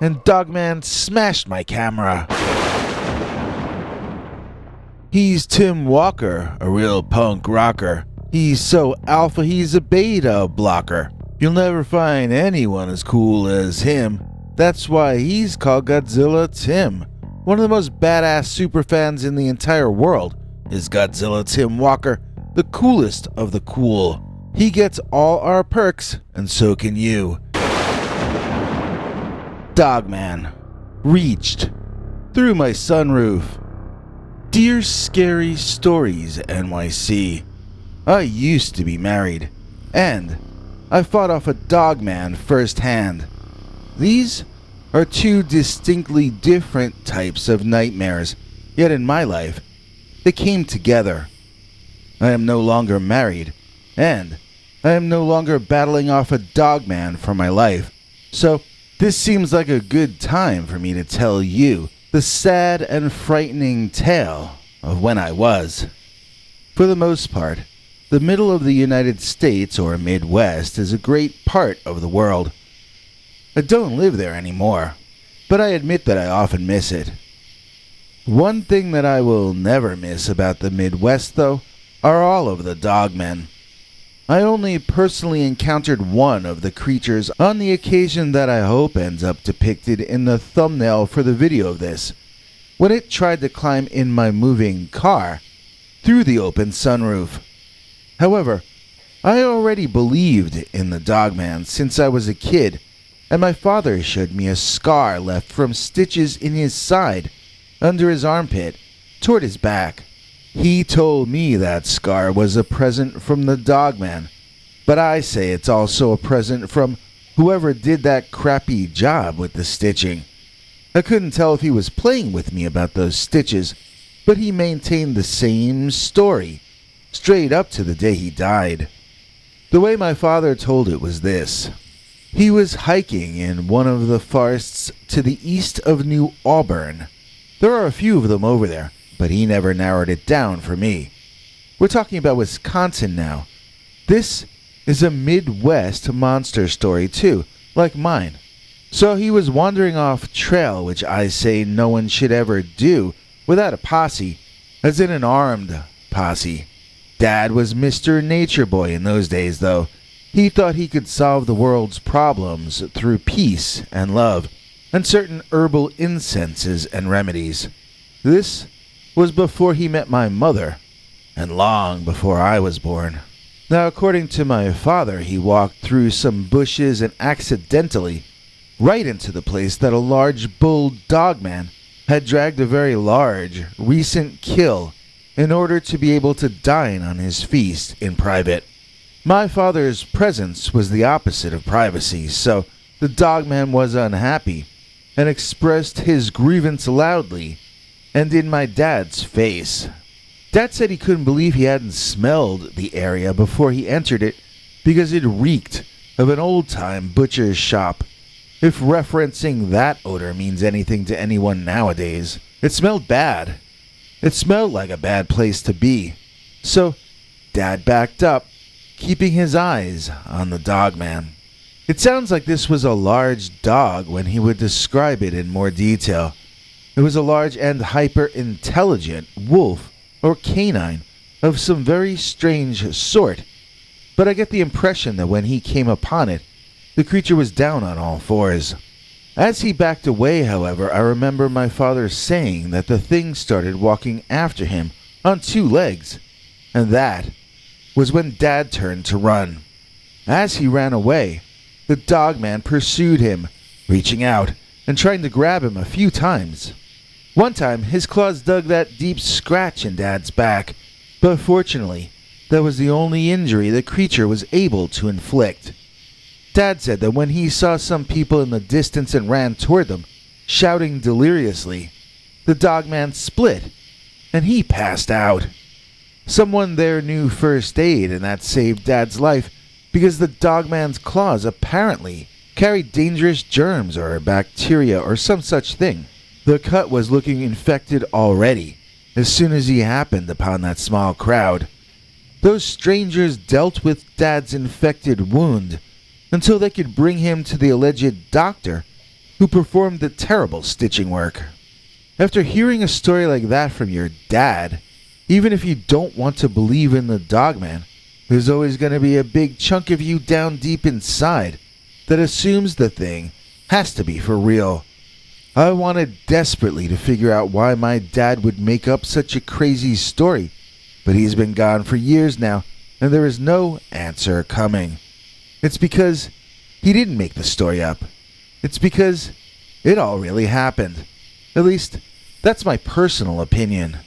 and Dogman smashed my camera. He's Tim Walker, a real punk rocker. He's so alpha he's a beta blocker. You'll never find anyone as cool as him. That's why he's called Godzilla Tim. One of the most badass superfans in the entire world is Godzilla Tim Walker, the coolest of the cool. He gets all our perks, and so can you. Dogman. Reached. Through my sunroof. Dear Scary Stories NYC. I used to be married, and I fought off a Dogman firsthand. These are two distinctly different types of nightmares, yet in my life, they came together. I am no longer married, and I am no longer battling off a Dogman for my life, so this seems like a good time for me to tell you the sad and frightening tale of when I was. For the most part, the middle of the United States or Midwest is a great part of the world. I don't live there anymore, but I admit that I often miss it. One thing that I will never miss about the Midwest, though, are all of the Dogmen. I only personally encountered one of the creatures on the occasion that I hope ends up depicted in the thumbnail for the video of this, when it tried to climb in my moving car through the open sunroof. However, I already believed in the Dogman since I was a kid, and my father showed me a scar left from stitches in his side, under his armpit, toward his back. He told me that scar was a present from the Dogman, but I say it's also a present from whoever did that crappy job with the stitching. I couldn't tell if he was playing with me about those stitches, but he maintained the same story, straight up to the day he died. The way my father told it was this. He was hiking in one of the forests to the east of New Auburn. There are a few of them over there, but he never narrowed it down for me. We're talking about Wisconsin now. This is a Midwest monster story too, like mine. So he was wandering off trail, which I say no one should ever do without a posse, as in an armed posse. Dad was Mr. Nature Boy in those days, though. He thought he could solve the world's problems through peace and love, and certain herbal incenses and remedies. This was before he met my mother, and long before I was born. Now, according to my father, he walked through some bushes and accidentally right into the place that a large bull Dogman had dragged a very large, recent kill in order to be able to dine on his feast in private. My father's presence was the opposite of privacy, so the Dogman was unhappy and expressed his grievance loudly and in my dad's face. Dad said he couldn't believe he hadn't smelled the area before he entered it because it reeked of an old-time butcher's shop, if referencing that odor means anything to anyone nowadays. It smelled bad. It smelled like a bad place to be. So Dad backed up, keeping his eyes on the Dogman. It sounds like this was a large dog when he would describe it in more detail. It was a large and hyper-intelligent wolf or canine of some very strange sort, but I get the impression that when he came upon it, the creature was down on all fours. As he backed away, however, I remember my father saying that the thing started walking after him on two legs, and that was when Dad turned to run. As he ran away, the Dogman pursued him, reaching out and trying to grab him a few times. One time, his claws dug that deep scratch in Dad's back, but fortunately, that was the only injury the creature was able to inflict. Dad said that when he saw some people in the distance and ran toward them, shouting deliriously, the Dogman split, and he passed out. Someone there knew first aid, and that saved Dad's life because the Dogman's claws apparently carried dangerous germs or bacteria or some such thing. The cut was looking infected already as soon as he happened upon that small crowd. Those strangers dealt with Dad's infected wound until they could bring him to the alleged doctor who performed the terrible stitching work. After hearing a story like that from your dad, even if you don't want to believe in the Dogman, there's always going to be a big chunk of you down deep inside that assumes the thing has to be for real. I wanted desperately to figure out why my dad would make up such a crazy story, but he's been gone for years now, and there is no answer coming. It's because he didn't make the story up. It's because it all really happened. At least, that's my personal opinion.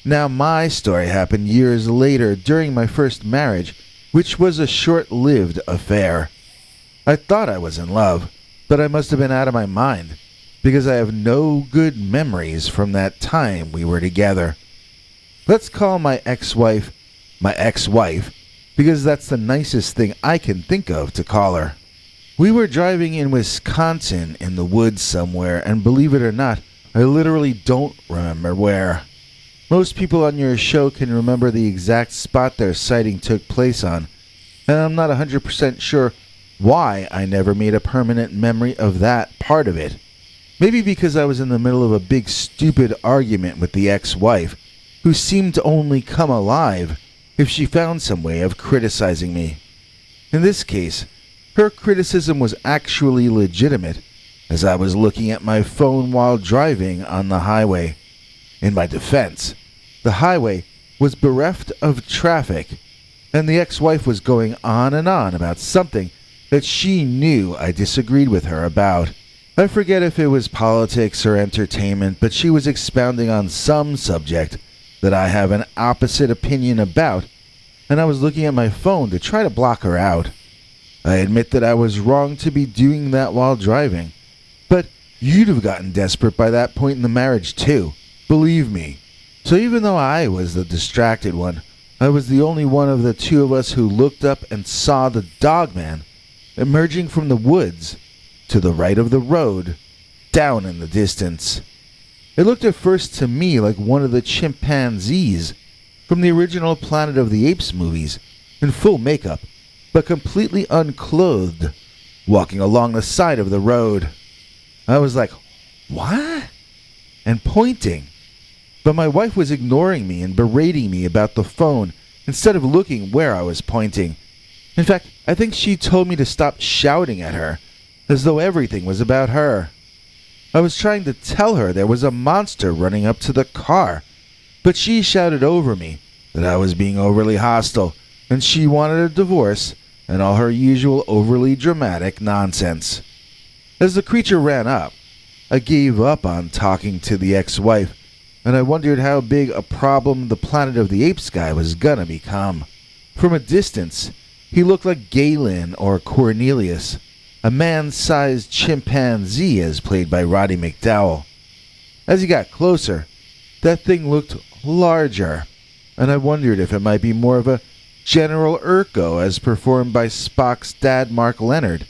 Now, my story happened years later during my first marriage, which was a short-lived affair. I thought I was in love, but I must have been out of my mind, because I have no good memories from that time we were together. Let's call my ex-wife, because that's the nicest thing I can think of to call her. We were driving in Wisconsin in the woods somewhere, and believe it or not, I literally don't remember where. Most people on your show can remember the exact spot their sighting took place on, and I'm not 100% sure why I never made a permanent memory of that part of it. Maybe because I was in the middle of a big stupid argument with the ex-wife, who seemed to only come alive if she found some way of criticizing me. In this case, her criticism was actually legitimate, as I was looking at my phone while driving on the highway. In my defense, the highway was bereft of traffic, and the ex-wife was going on and on about something that she knew I disagreed with her about. I forget if it was politics or entertainment, but she was expounding on some subject that I have an opposite opinion about, and I was looking at my phone to try to block her out. I admit that I was wrong to be doing that while driving, but you'd have gotten desperate by that point in the marriage too, believe me. So even though I was the distracted one, I was the only one of the two of us who looked up and saw the Dogman emerging from the woods to the right of the road, down in the distance. It looked at first to me like one of the chimpanzees from the original Planet of the Apes movies, in full makeup, but completely unclothed, walking along the side of the road. I was like, "What?" and pointing. But my wife was ignoring me and berating me about the phone instead of looking where I was pointing. In fact, I think she told me to stop shouting at her, as though everything was about her. I was trying to tell her there was a monster running up to the car, but she shouted over me that I was being overly hostile and she wanted a divorce and all her usual overly dramatic nonsense. As the creature ran up, I gave up on talking to the ex-wife, and I wondered how big a problem the Planet of the Apes guy was gonna become. From a distance, he looked like Galen or Cornelius, a man-sized chimpanzee as played by Roddy McDowell. As he got closer, that thing looked larger, and I wondered if it might be more of a General Urko as performed by Spock's dad Mark Leonard.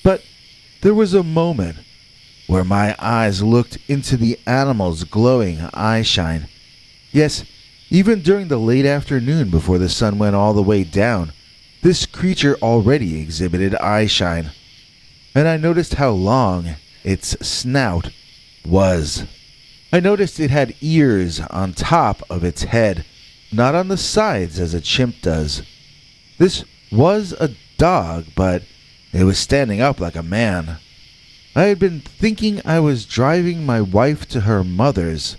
But there was a moment where my eyes looked into the animal's glowing eyeshine. Yes, even during the late afternoon before the sun went all the way down, this creature already exhibited eyeshine. And I noticed how long its snout was. I noticed it had ears on top of its head, not on the sides as a chimp does. This was a dog, but it was standing up like a man. I had been thinking I was driving my wife to her mother's,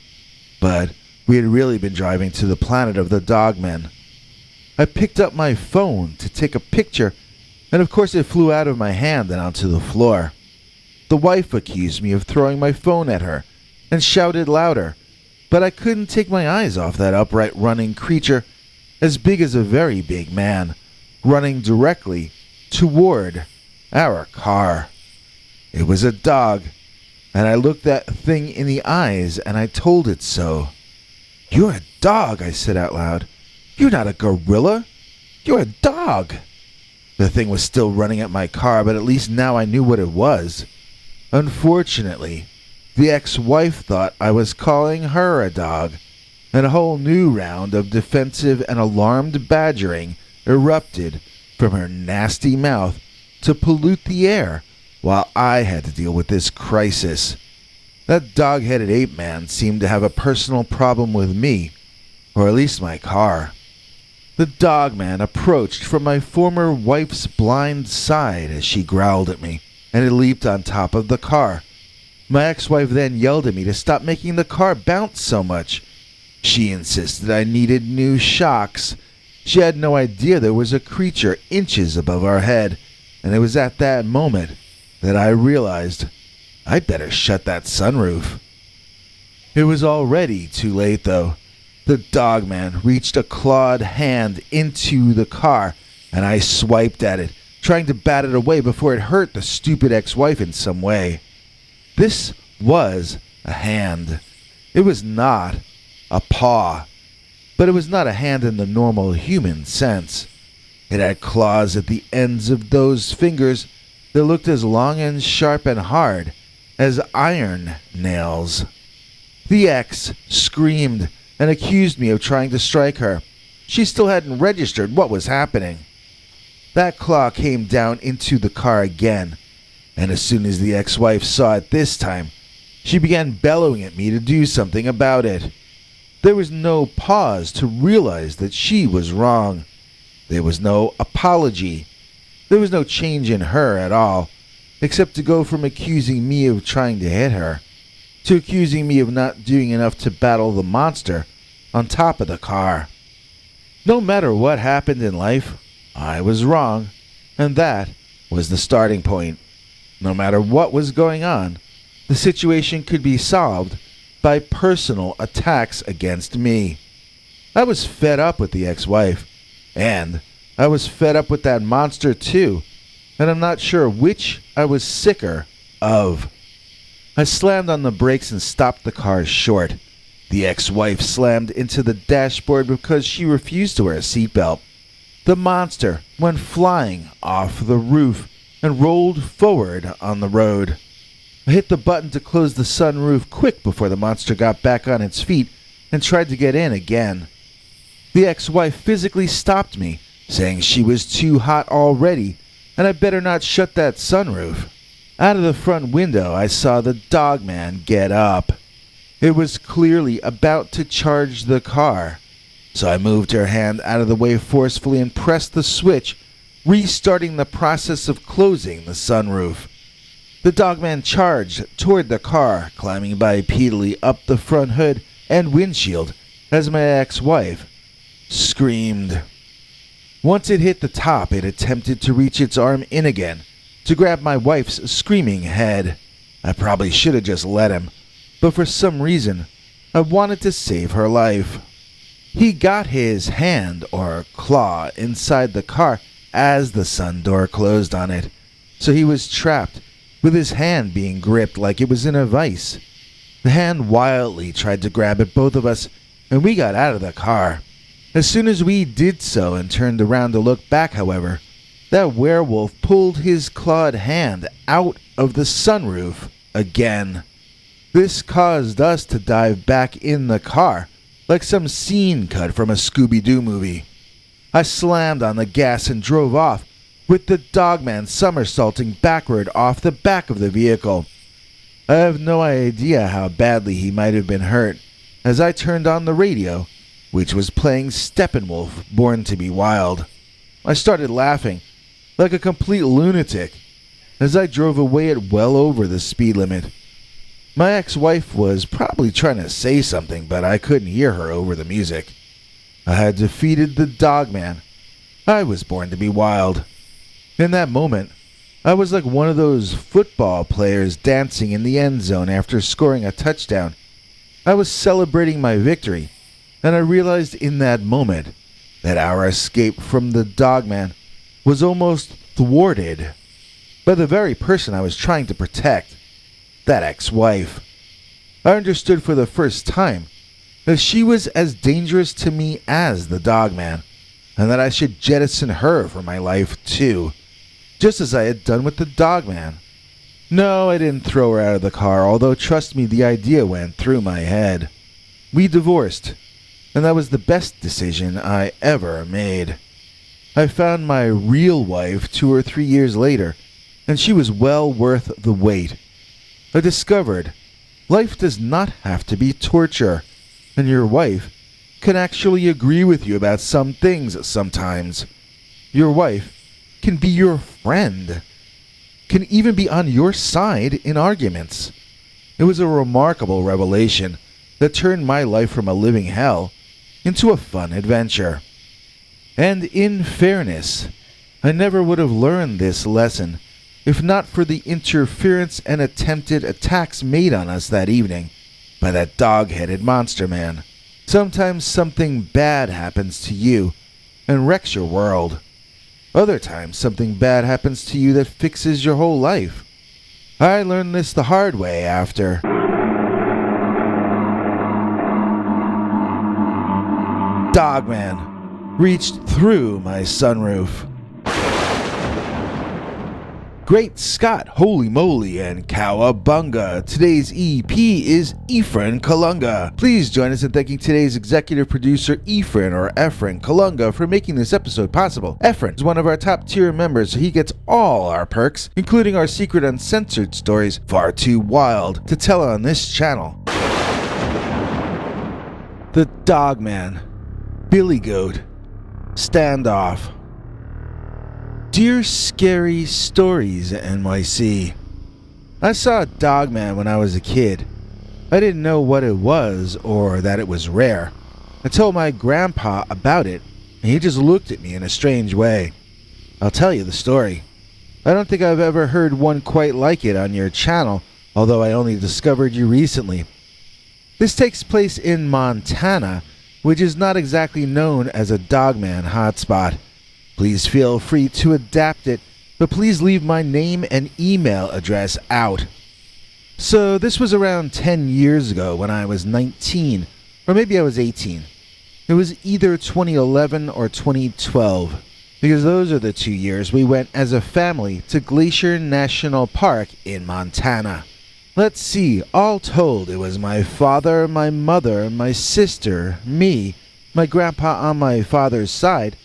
but we had really been driving to the planet of the Dogmen. I picked up my phone to take a picture, and of course it flew out of my hand and onto the floor. The wife accused me of throwing my phone at her and shouted louder, but I couldn't take my eyes off that upright running creature, as big as a very big man, running directly toward our car. It was a dog, and I looked that thing in the eyes and I told it so. "You're a dog," I said out loud. "You're not a gorilla. You're a dog." The thing was still running at my car, but at least now I knew what it was. Unfortunately, the ex-wife thought I was calling her a dog, and a whole new round of defensive and alarmed badgering erupted from her nasty mouth to pollute the air while I had to deal with this crisis. That dog-headed ape man seemed to have a personal problem with me, or at least my car. The Dogman approached from my former wife's blind side as she growled at me, and it leaped on top of the car. My ex-wife then yelled at me to stop making the car bounce so much. She insisted I needed new shocks. She had no idea there was a creature inches above our head, and it was at that moment that I realized I'd better shut that sunroof. It was already too late, though. The Dogman reached a clawed hand into the car, and I swiped at it, trying to bat it away before it hurt the stupid ex-wife in some way. This was a hand. It was not a paw, but it was not a hand in the normal human sense. It had claws at the ends of those fingers that looked as long and sharp and hard as iron nails. The ex screamed and accused me of trying to strike her. She still hadn't registered what was happening. That claw came down into the car again, and as soon as the ex-wife saw it this time, she began bellowing at me to do something about it. There was no pause to realize that she was wrong. There was no apology. There was no change in her at all, except to go from accusing me of trying to hit her to accusing me of not doing enough to battle the monster on top of the car. No matter what happened in life, I was wrong, and that was the starting point. No matter what was going on, the situation could be solved by personal attacks against me. I was fed up with the ex-wife, and I was fed up with that monster too, and I'm not sure which I was sicker of. I slammed on the brakes and stopped the car short. The ex-wife slammed into the dashboard because she refused to wear a seatbelt. The monster went flying off the roof and rolled forward on the road. I hit the button to close the sunroof quick before the monster got back on its feet and tried to get in again. The ex-wife physically stopped me, saying she was too hot already and I better not shut that sunroof. Out of the front window, I saw the Dogman get up. It was clearly about to charge the car, so I moved her hand out of the way forcefully and pressed the switch, restarting the process of closing the sunroof. The Dogman charged toward the car, climbing bipedally up the front hood and windshield as my ex-wife screamed. Once it hit the top, it attempted to reach its arm in again to grab my wife's screaming head. I probably should have just let him, but for some reason, I wanted to save her life. He got his hand or claw inside the car as the sun door closed on it, so he was trapped, with his hand being gripped like it was in a vice. The hand wildly tried to grab at both of us, and we got out of the car. As soon as we did so and turned around to look back, however, that werewolf pulled his clawed hand out of the sunroof again. This caused us to dive back in the car, like some scene cut from a Scooby-Doo movie. I slammed on the gas and drove off, with the Dogman somersaulting backward off the back of the vehicle. I have no idea how badly he might have been hurt, as I turned on the radio, which was playing Steppenwolf, Born to be Wild. I started laughing, like a complete lunatic, as I drove away at well over the speed limit. My ex-wife was probably trying to say something, but I couldn't hear her over the music. I had defeated the Dogman. I was born to be wild. In that moment, I was like one of those football players dancing in the end zone after scoring a touchdown. I was celebrating my victory, and I realized in that moment that our escape from the Dogman was almost thwarted by the very person I was trying to protect, that ex-wife. I understood for the first time that she was as dangerous to me as the Dogman, and that I should jettison her from my life too, just as I had done with the Dogman. No, I didn't throw her out of the car, although trust me, the idea went through my head. We divorced, and that was the best decision I ever made. I found my real wife 2 or 3 years later, and she was well worth the wait. I discovered life does not have to be torture, and your wife can actually agree with you about some things sometimes. Your wife can be your friend, can even be on your side in arguments. It was a remarkable revelation that turned my life from a living hell into a fun adventure. And in fairness, I never would have learned this lesson if not for the interference and attempted attacks made on us that evening by that dog-headed monster man. Sometimes something bad happens to you and wrecks your world. Other times something bad happens to you that fixes your whole life. I learned this the hard way after Dogman reached through my sunroof. Great Scott, holy moly, and cowabunga. Today's EP is Ephraim Kalunga. Please join us in thanking today's executive producer Ephraim Kalunga for making this episode possible. Ephraim is one of our top tier members, so he gets all our perks, including our secret uncensored stories far too wild to tell on this channel. The Dogman, Billygoat, Standoff. Dear Scary Stories NYC. I saw a Dogman when I was a kid. I didn't know what it was or that it was rare. I told my grandpa about it, and he just looked at me in a strange way. I'll tell you the story. I don't think I've ever heard one quite like it on your channel, although I only discovered you recently. This takes place in Montana, which is not exactly known as a Dogman hotspot. Please feel free to adapt it but please leave my name and email address out. So this was around 10 years ago when I was 19, or maybe I was 18. It was either 2011 or 2012, because those are the 2 years we went as a family to Glacier National Park in Montana. Let's see, all told, it was my father, my mother, my sister, me, my grandpa on my father's side,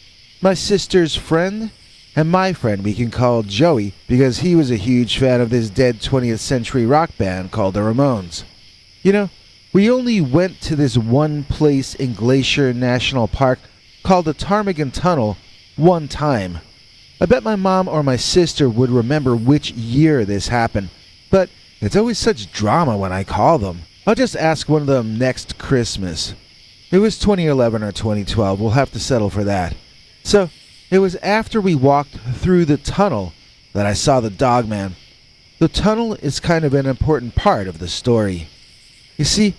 my sister's friend, and my friend we can call Joey because he was a huge fan of this dead 20th century rock band called the Ramones. You know, we only went to this one place in Glacier National Park called the Ptarmigan Tunnel one time. I bet my mom or my sister would remember which year this happened, but it's always such drama when I call them. I'll just ask one of them next Christmas. It was 2011 or 2012, we'll have to settle for that. So, it was after we walked through the tunnel that I saw the Dogman. The tunnel is kind of an important part of the story. You see,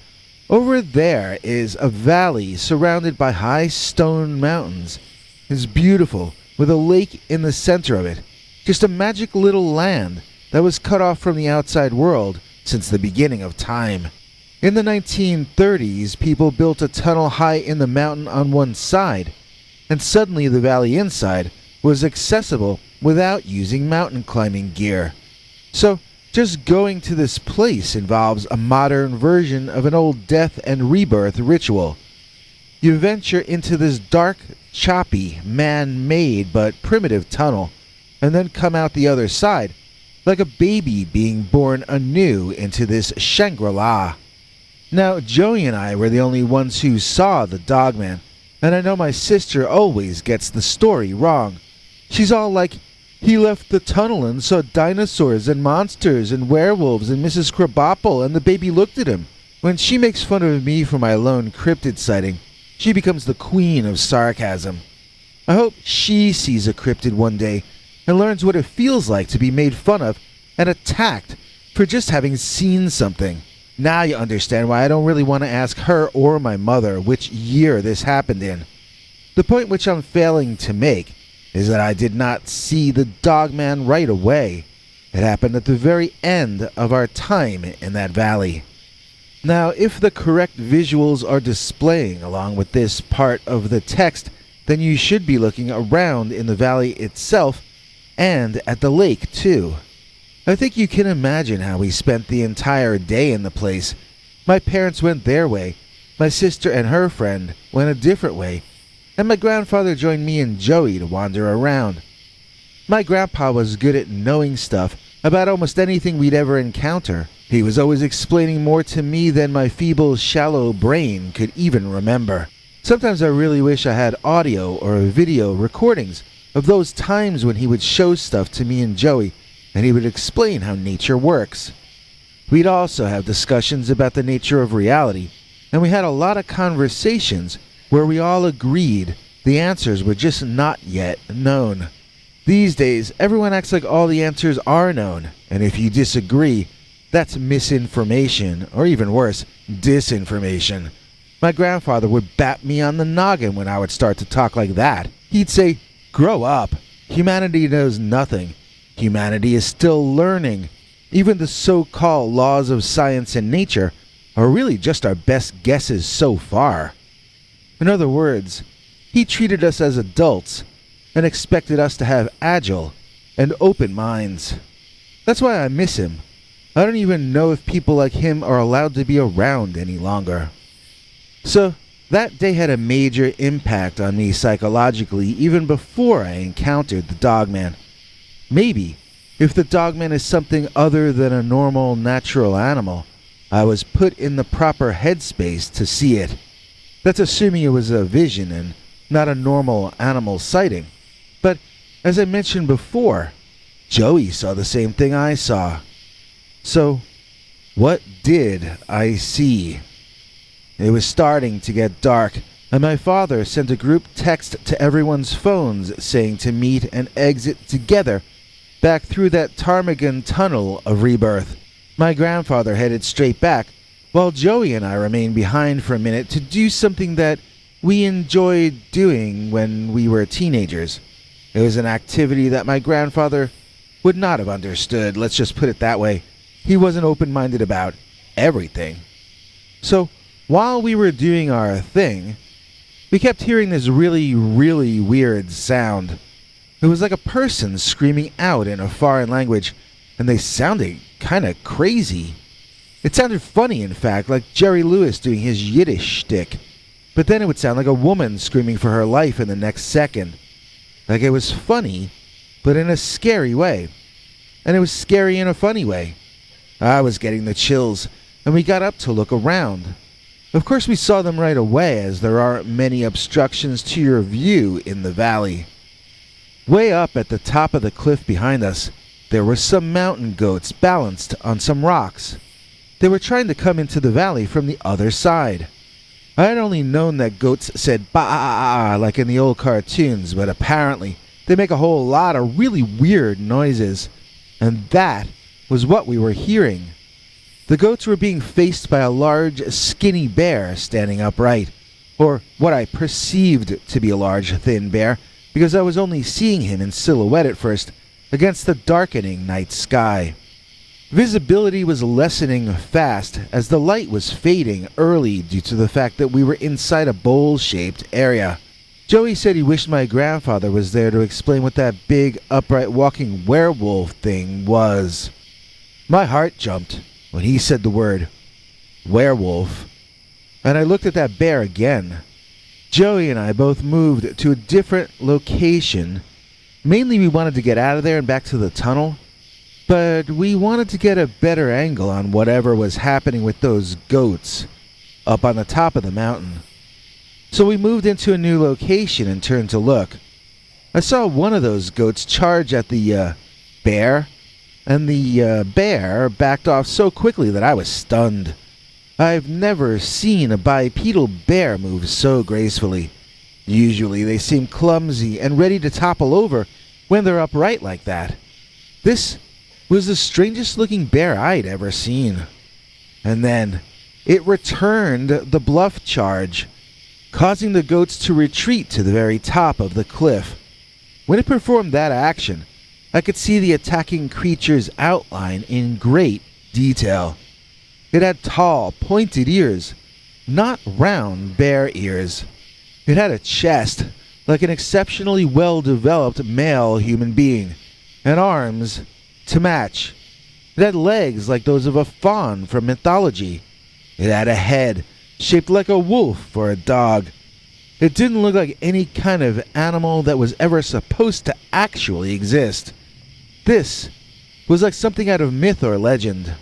over there is a valley surrounded by high stone mountains. It's beautiful, with a lake in the center of it. Just a magic little land that was cut off from the outside world since the beginning of time. In the 1930s, people built a tunnel high in the mountain on one side, and suddenly the valley inside was accessible without using mountain climbing gear. So, just going to this place involves a modern version of an old death and rebirth ritual. You venture into this dark, choppy, man-made but primitive tunnel, and then come out the other side, like a baby being born anew into this Shangri-La. Now, Joey and I were the only ones who saw the Dogman, and I know my sister always gets the story wrong. She's all like, he left the tunnel and saw dinosaurs and monsters and werewolves and Mrs. Krabappel, and the baby looked at him. When she makes fun of me for my lone cryptid sighting, she becomes the queen of sarcasm. I hope she sees a cryptid one day and learns what it feels like to be made fun of and attacked for just having seen something. Now you understand why I don't really want to ask her or my mother which year this happened in. The point which I'm failing to make is that I did not see the Dogman right away. It happened at the very end of our time in that valley. Now, if the correct visuals are displaying along with this part of the text, then you should be looking around in the valley itself and at the lake too. I think you can imagine how we spent the entire day in the place. My parents went their way, my sister and her friend went a different way, and my grandfather joined me and Joey to wander around. My grandpa was good at knowing stuff about almost anything we'd ever encounter. He was always explaining more to me than my feeble, shallow brain could even remember. Sometimes I really wish I had audio or video recordings of those times when he would show stuff to me and Joey, and he would explain how nature works. We'd also have discussions about the nature of reality, and we had a lot of conversations where we all agreed the answers were just not yet known. These days, everyone acts like all the answers are known, and if you disagree, that's misinformation, or even worse, disinformation. My grandfather would bat me on the noggin when I would start to talk like that. He'd say, "Grow up. Humanity knows nothing. Humanity is still learning. Even the so-called laws of science and nature are really just our best guesses so far." In other words, he treated us as adults and expected us to have agile and open minds. That's why I miss him. I don't even know if people like him are allowed to be around any longer. So, that day had a major impact on me psychologically even before I encountered the Dogman. Maybe, if the Dogman is something other than a normal natural animal, I was put in the proper headspace to see it. That's assuming it was a vision and not a normal animal sighting. But, as I mentioned before, Joey saw the same thing I saw. So, what did I see? It was starting to get dark, and my father sent a group text to everyone's phones saying to meet and exit together back through that Ptarmigan tunnel of rebirth. My grandfather headed straight back, while Joey and I remained behind for a minute to do something that we enjoyed doing when we were teenagers. It was an activity that my grandfather would not have understood, let's just put it that way. He wasn't open-minded about everything. So, while we were doing our thing, we kept hearing this really, really weird sound. It was like a person screaming out in a foreign language, and they sounded kind of crazy. It sounded funny, in fact, like Jerry Lewis doing his Yiddish shtick. But then it would sound like a woman screaming for her life in the next second. Like it was funny, but in a scary way. And it was scary in a funny way. I was getting the chills, and we got up to look around. Of course we saw them right away, as there aren't many obstructions to your view in the valley. Way up at the top of the cliff behind us, there were some mountain goats balanced on some rocks. They were trying to come into the valley from the other side. I had only known that goats said ba like in the old cartoons, but apparently they make a whole lot of really weird noises. And that was what we were hearing. The goats were being faced by a large, skinny bear standing upright, or what I perceived to be a large, thin bear, because I was only seeing him in silhouette at first, against the darkening night sky. Visibility was lessening fast as the light was fading early due to the fact that we were inside a bowl-shaped area. Joey said he wished my grandfather was there to explain what that big, upright walking werewolf thing was. My heart jumped when he said the word werewolf, and I looked at that bear again. Joey and I both moved to a different location. Mainly we wanted to get out of there and back to the tunnel, but we wanted to get a better angle on whatever was happening with those goats up on the top of the mountain. So we moved into a new location and turned to look. I saw one of those goats charge at the bear, and the bear backed off so quickly that I was stunned. I've never seen a bipedal bear move so gracefully. Usually they seem clumsy and ready to topple over when they're upright like that. This was the strangest looking bear I'd ever seen. And then it returned the bluff charge, causing the goats to retreat to the very top of the cliff. When it performed that action, I could see the attacking creature's outline in great detail. It had tall, pointed ears, not round bear ears. It had a chest like an exceptionally well-developed male human being, and arms to match. It had legs like those of a faun from mythology. It had a head shaped like a wolf or a dog. It didn't look like any kind of animal that was ever supposed to actually exist. This was like something out of myth or legend.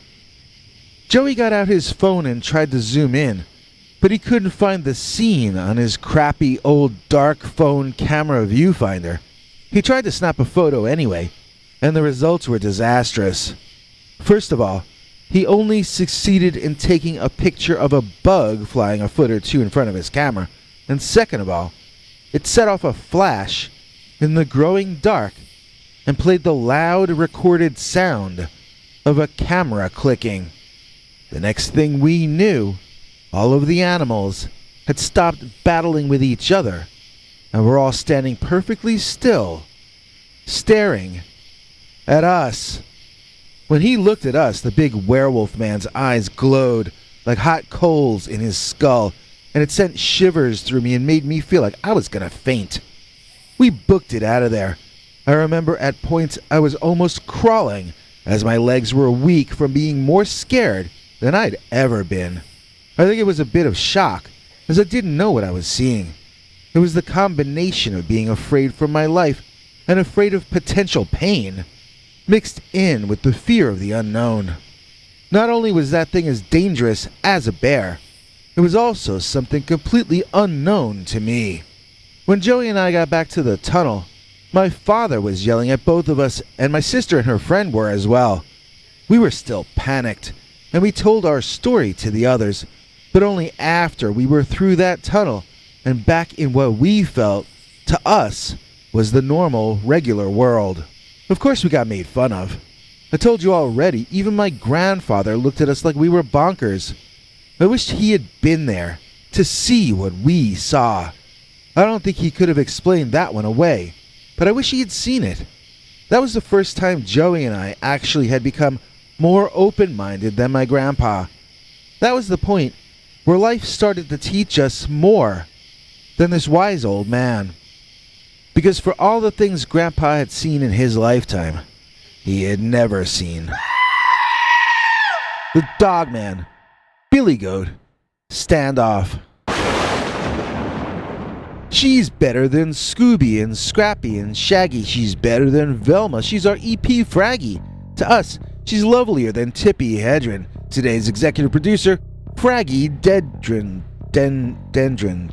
Joey got out his phone and tried to zoom in, but he couldn't find the scene on his crappy old dark phone camera viewfinder. He tried to snap a photo anyway, and the results were disastrous. First of all, he only succeeded in taking a picture of a bug flying a foot or two in front of his camera, and second of all, it set off a flash in the growing dark and played the loud recorded sound of a camera clicking. The next thing we knew, all of the animals had stopped battling with each other and were all standing perfectly still, staring at us. When he looked at us, the big werewolf man's eyes glowed like hot coals in his skull, and it sent shivers through me and made me feel like I was gonna faint. We booked it out of there. I remember at points I was almost crawling as my legs were weak from being more scared than I'd ever been. I think it was a bit of shock, as I didn't know what I was seeing. It was the combination of being afraid for my life and afraid of potential pain, mixed in with the fear of the unknown. Not only was that thing as dangerous as a bear, it was also something completely unknown to me. When Joey and I got back to the tunnel, my father was yelling at both of us, and my sister and her friend were as well. We were still panicked, and we told our story to the others, but only after we were through that tunnel and back in what we felt, to us, was the normal, regular world. Of course we got made fun of. I told you already, even my grandfather looked at us like we were bonkers. I wished he had been there to see what we saw. I don't think he could have explained that one away, but I wish he had seen it. That was the first time Joey and I actually had become more open-minded than my grandpa. That was the point where life started to teach us more than this wise old man. Because for all the things Grandpa had seen in his lifetime, he had never seen the Dogman, Billygoat, Standoff. She's better than Scooby and Scrappy and Shaggy. She's better than Velma. She's our EP Fraggy. To us, she's lovelier than Tippy Hedren. Today's executive producer, Fraggy Dendron.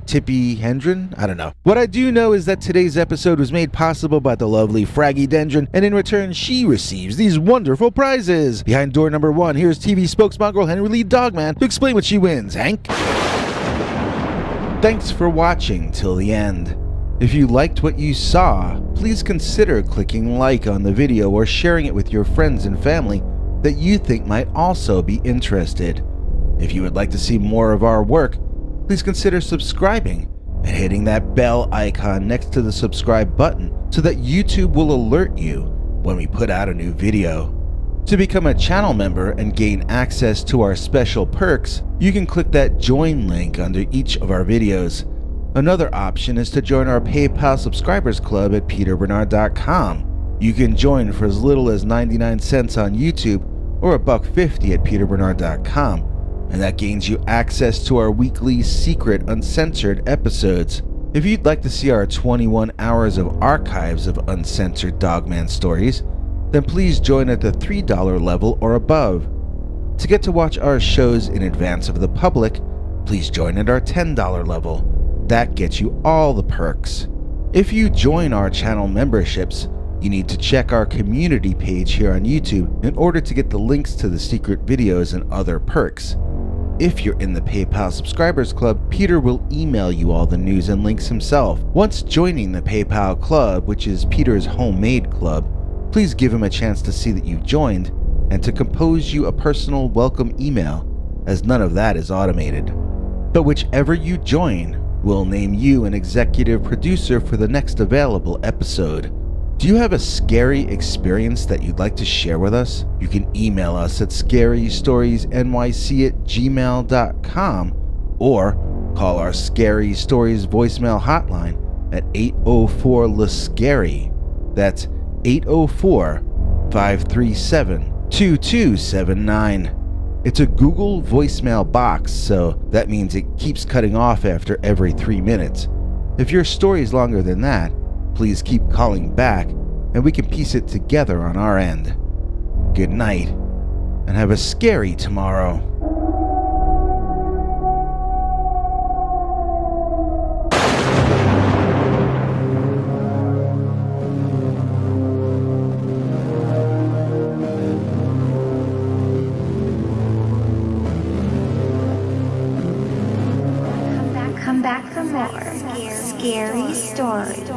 Tippy Hendren? I don't know. What I do know is that today's episode was made possible by the lovely Fraggy Dendron, and in return, she receives these wonderful prizes. Behind door number 1, here's TV spokesmongrel Henry Lee Dogman to explain what she wins. Hank? Thanks for watching till the end. If you liked what you saw, please consider clicking like on the video or sharing it with your friends and family that you think might also be interested. If you would like to see more of our work, please consider subscribing and hitting that bell icon next to the subscribe button so that YouTube will alert you when we put out a new video. To become a channel member and gain access to our special perks, you can click that join link under each of our videos. Another option is to join our PayPal subscribers club at peterbernard.com. You can join for as little as 99 cents on YouTube or $1.50 at peterbernard.com. And that gains you access to our weekly secret uncensored episodes. If you'd like to see our 21 hours of archives of uncensored Dogman stories, then please join at the $3 level or above. To get to watch our shows in advance of the public, please join at our $10 level. That gets you all the perks. If you join our channel memberships, you need to check our community page here on YouTube in order to get the links to the secret videos and other perks. If you're in the PayPal subscribers club, Peter will email you all the news and links himself. Once joining the PayPal club, which is Peter's homemade club, please give him a chance to see that you've joined and to compose you a personal welcome email, as none of that is automated. But whichever you join, we'll name you an executive producer for the next available episode. Do you have a scary experience that you'd like to share with us? You can email us at scarystoriesnyc@gmail.com or call our Scary Stories voicemail hotline at 804-LA-SCARY. That's 804-537-2279. It's a Google voicemail box, so that means it keeps cutting off after every 3 minutes. If your story is longer than that, please keep calling back and we can piece it together on our end. Good night, and have a scary tomorrow. Come back for more scary stories.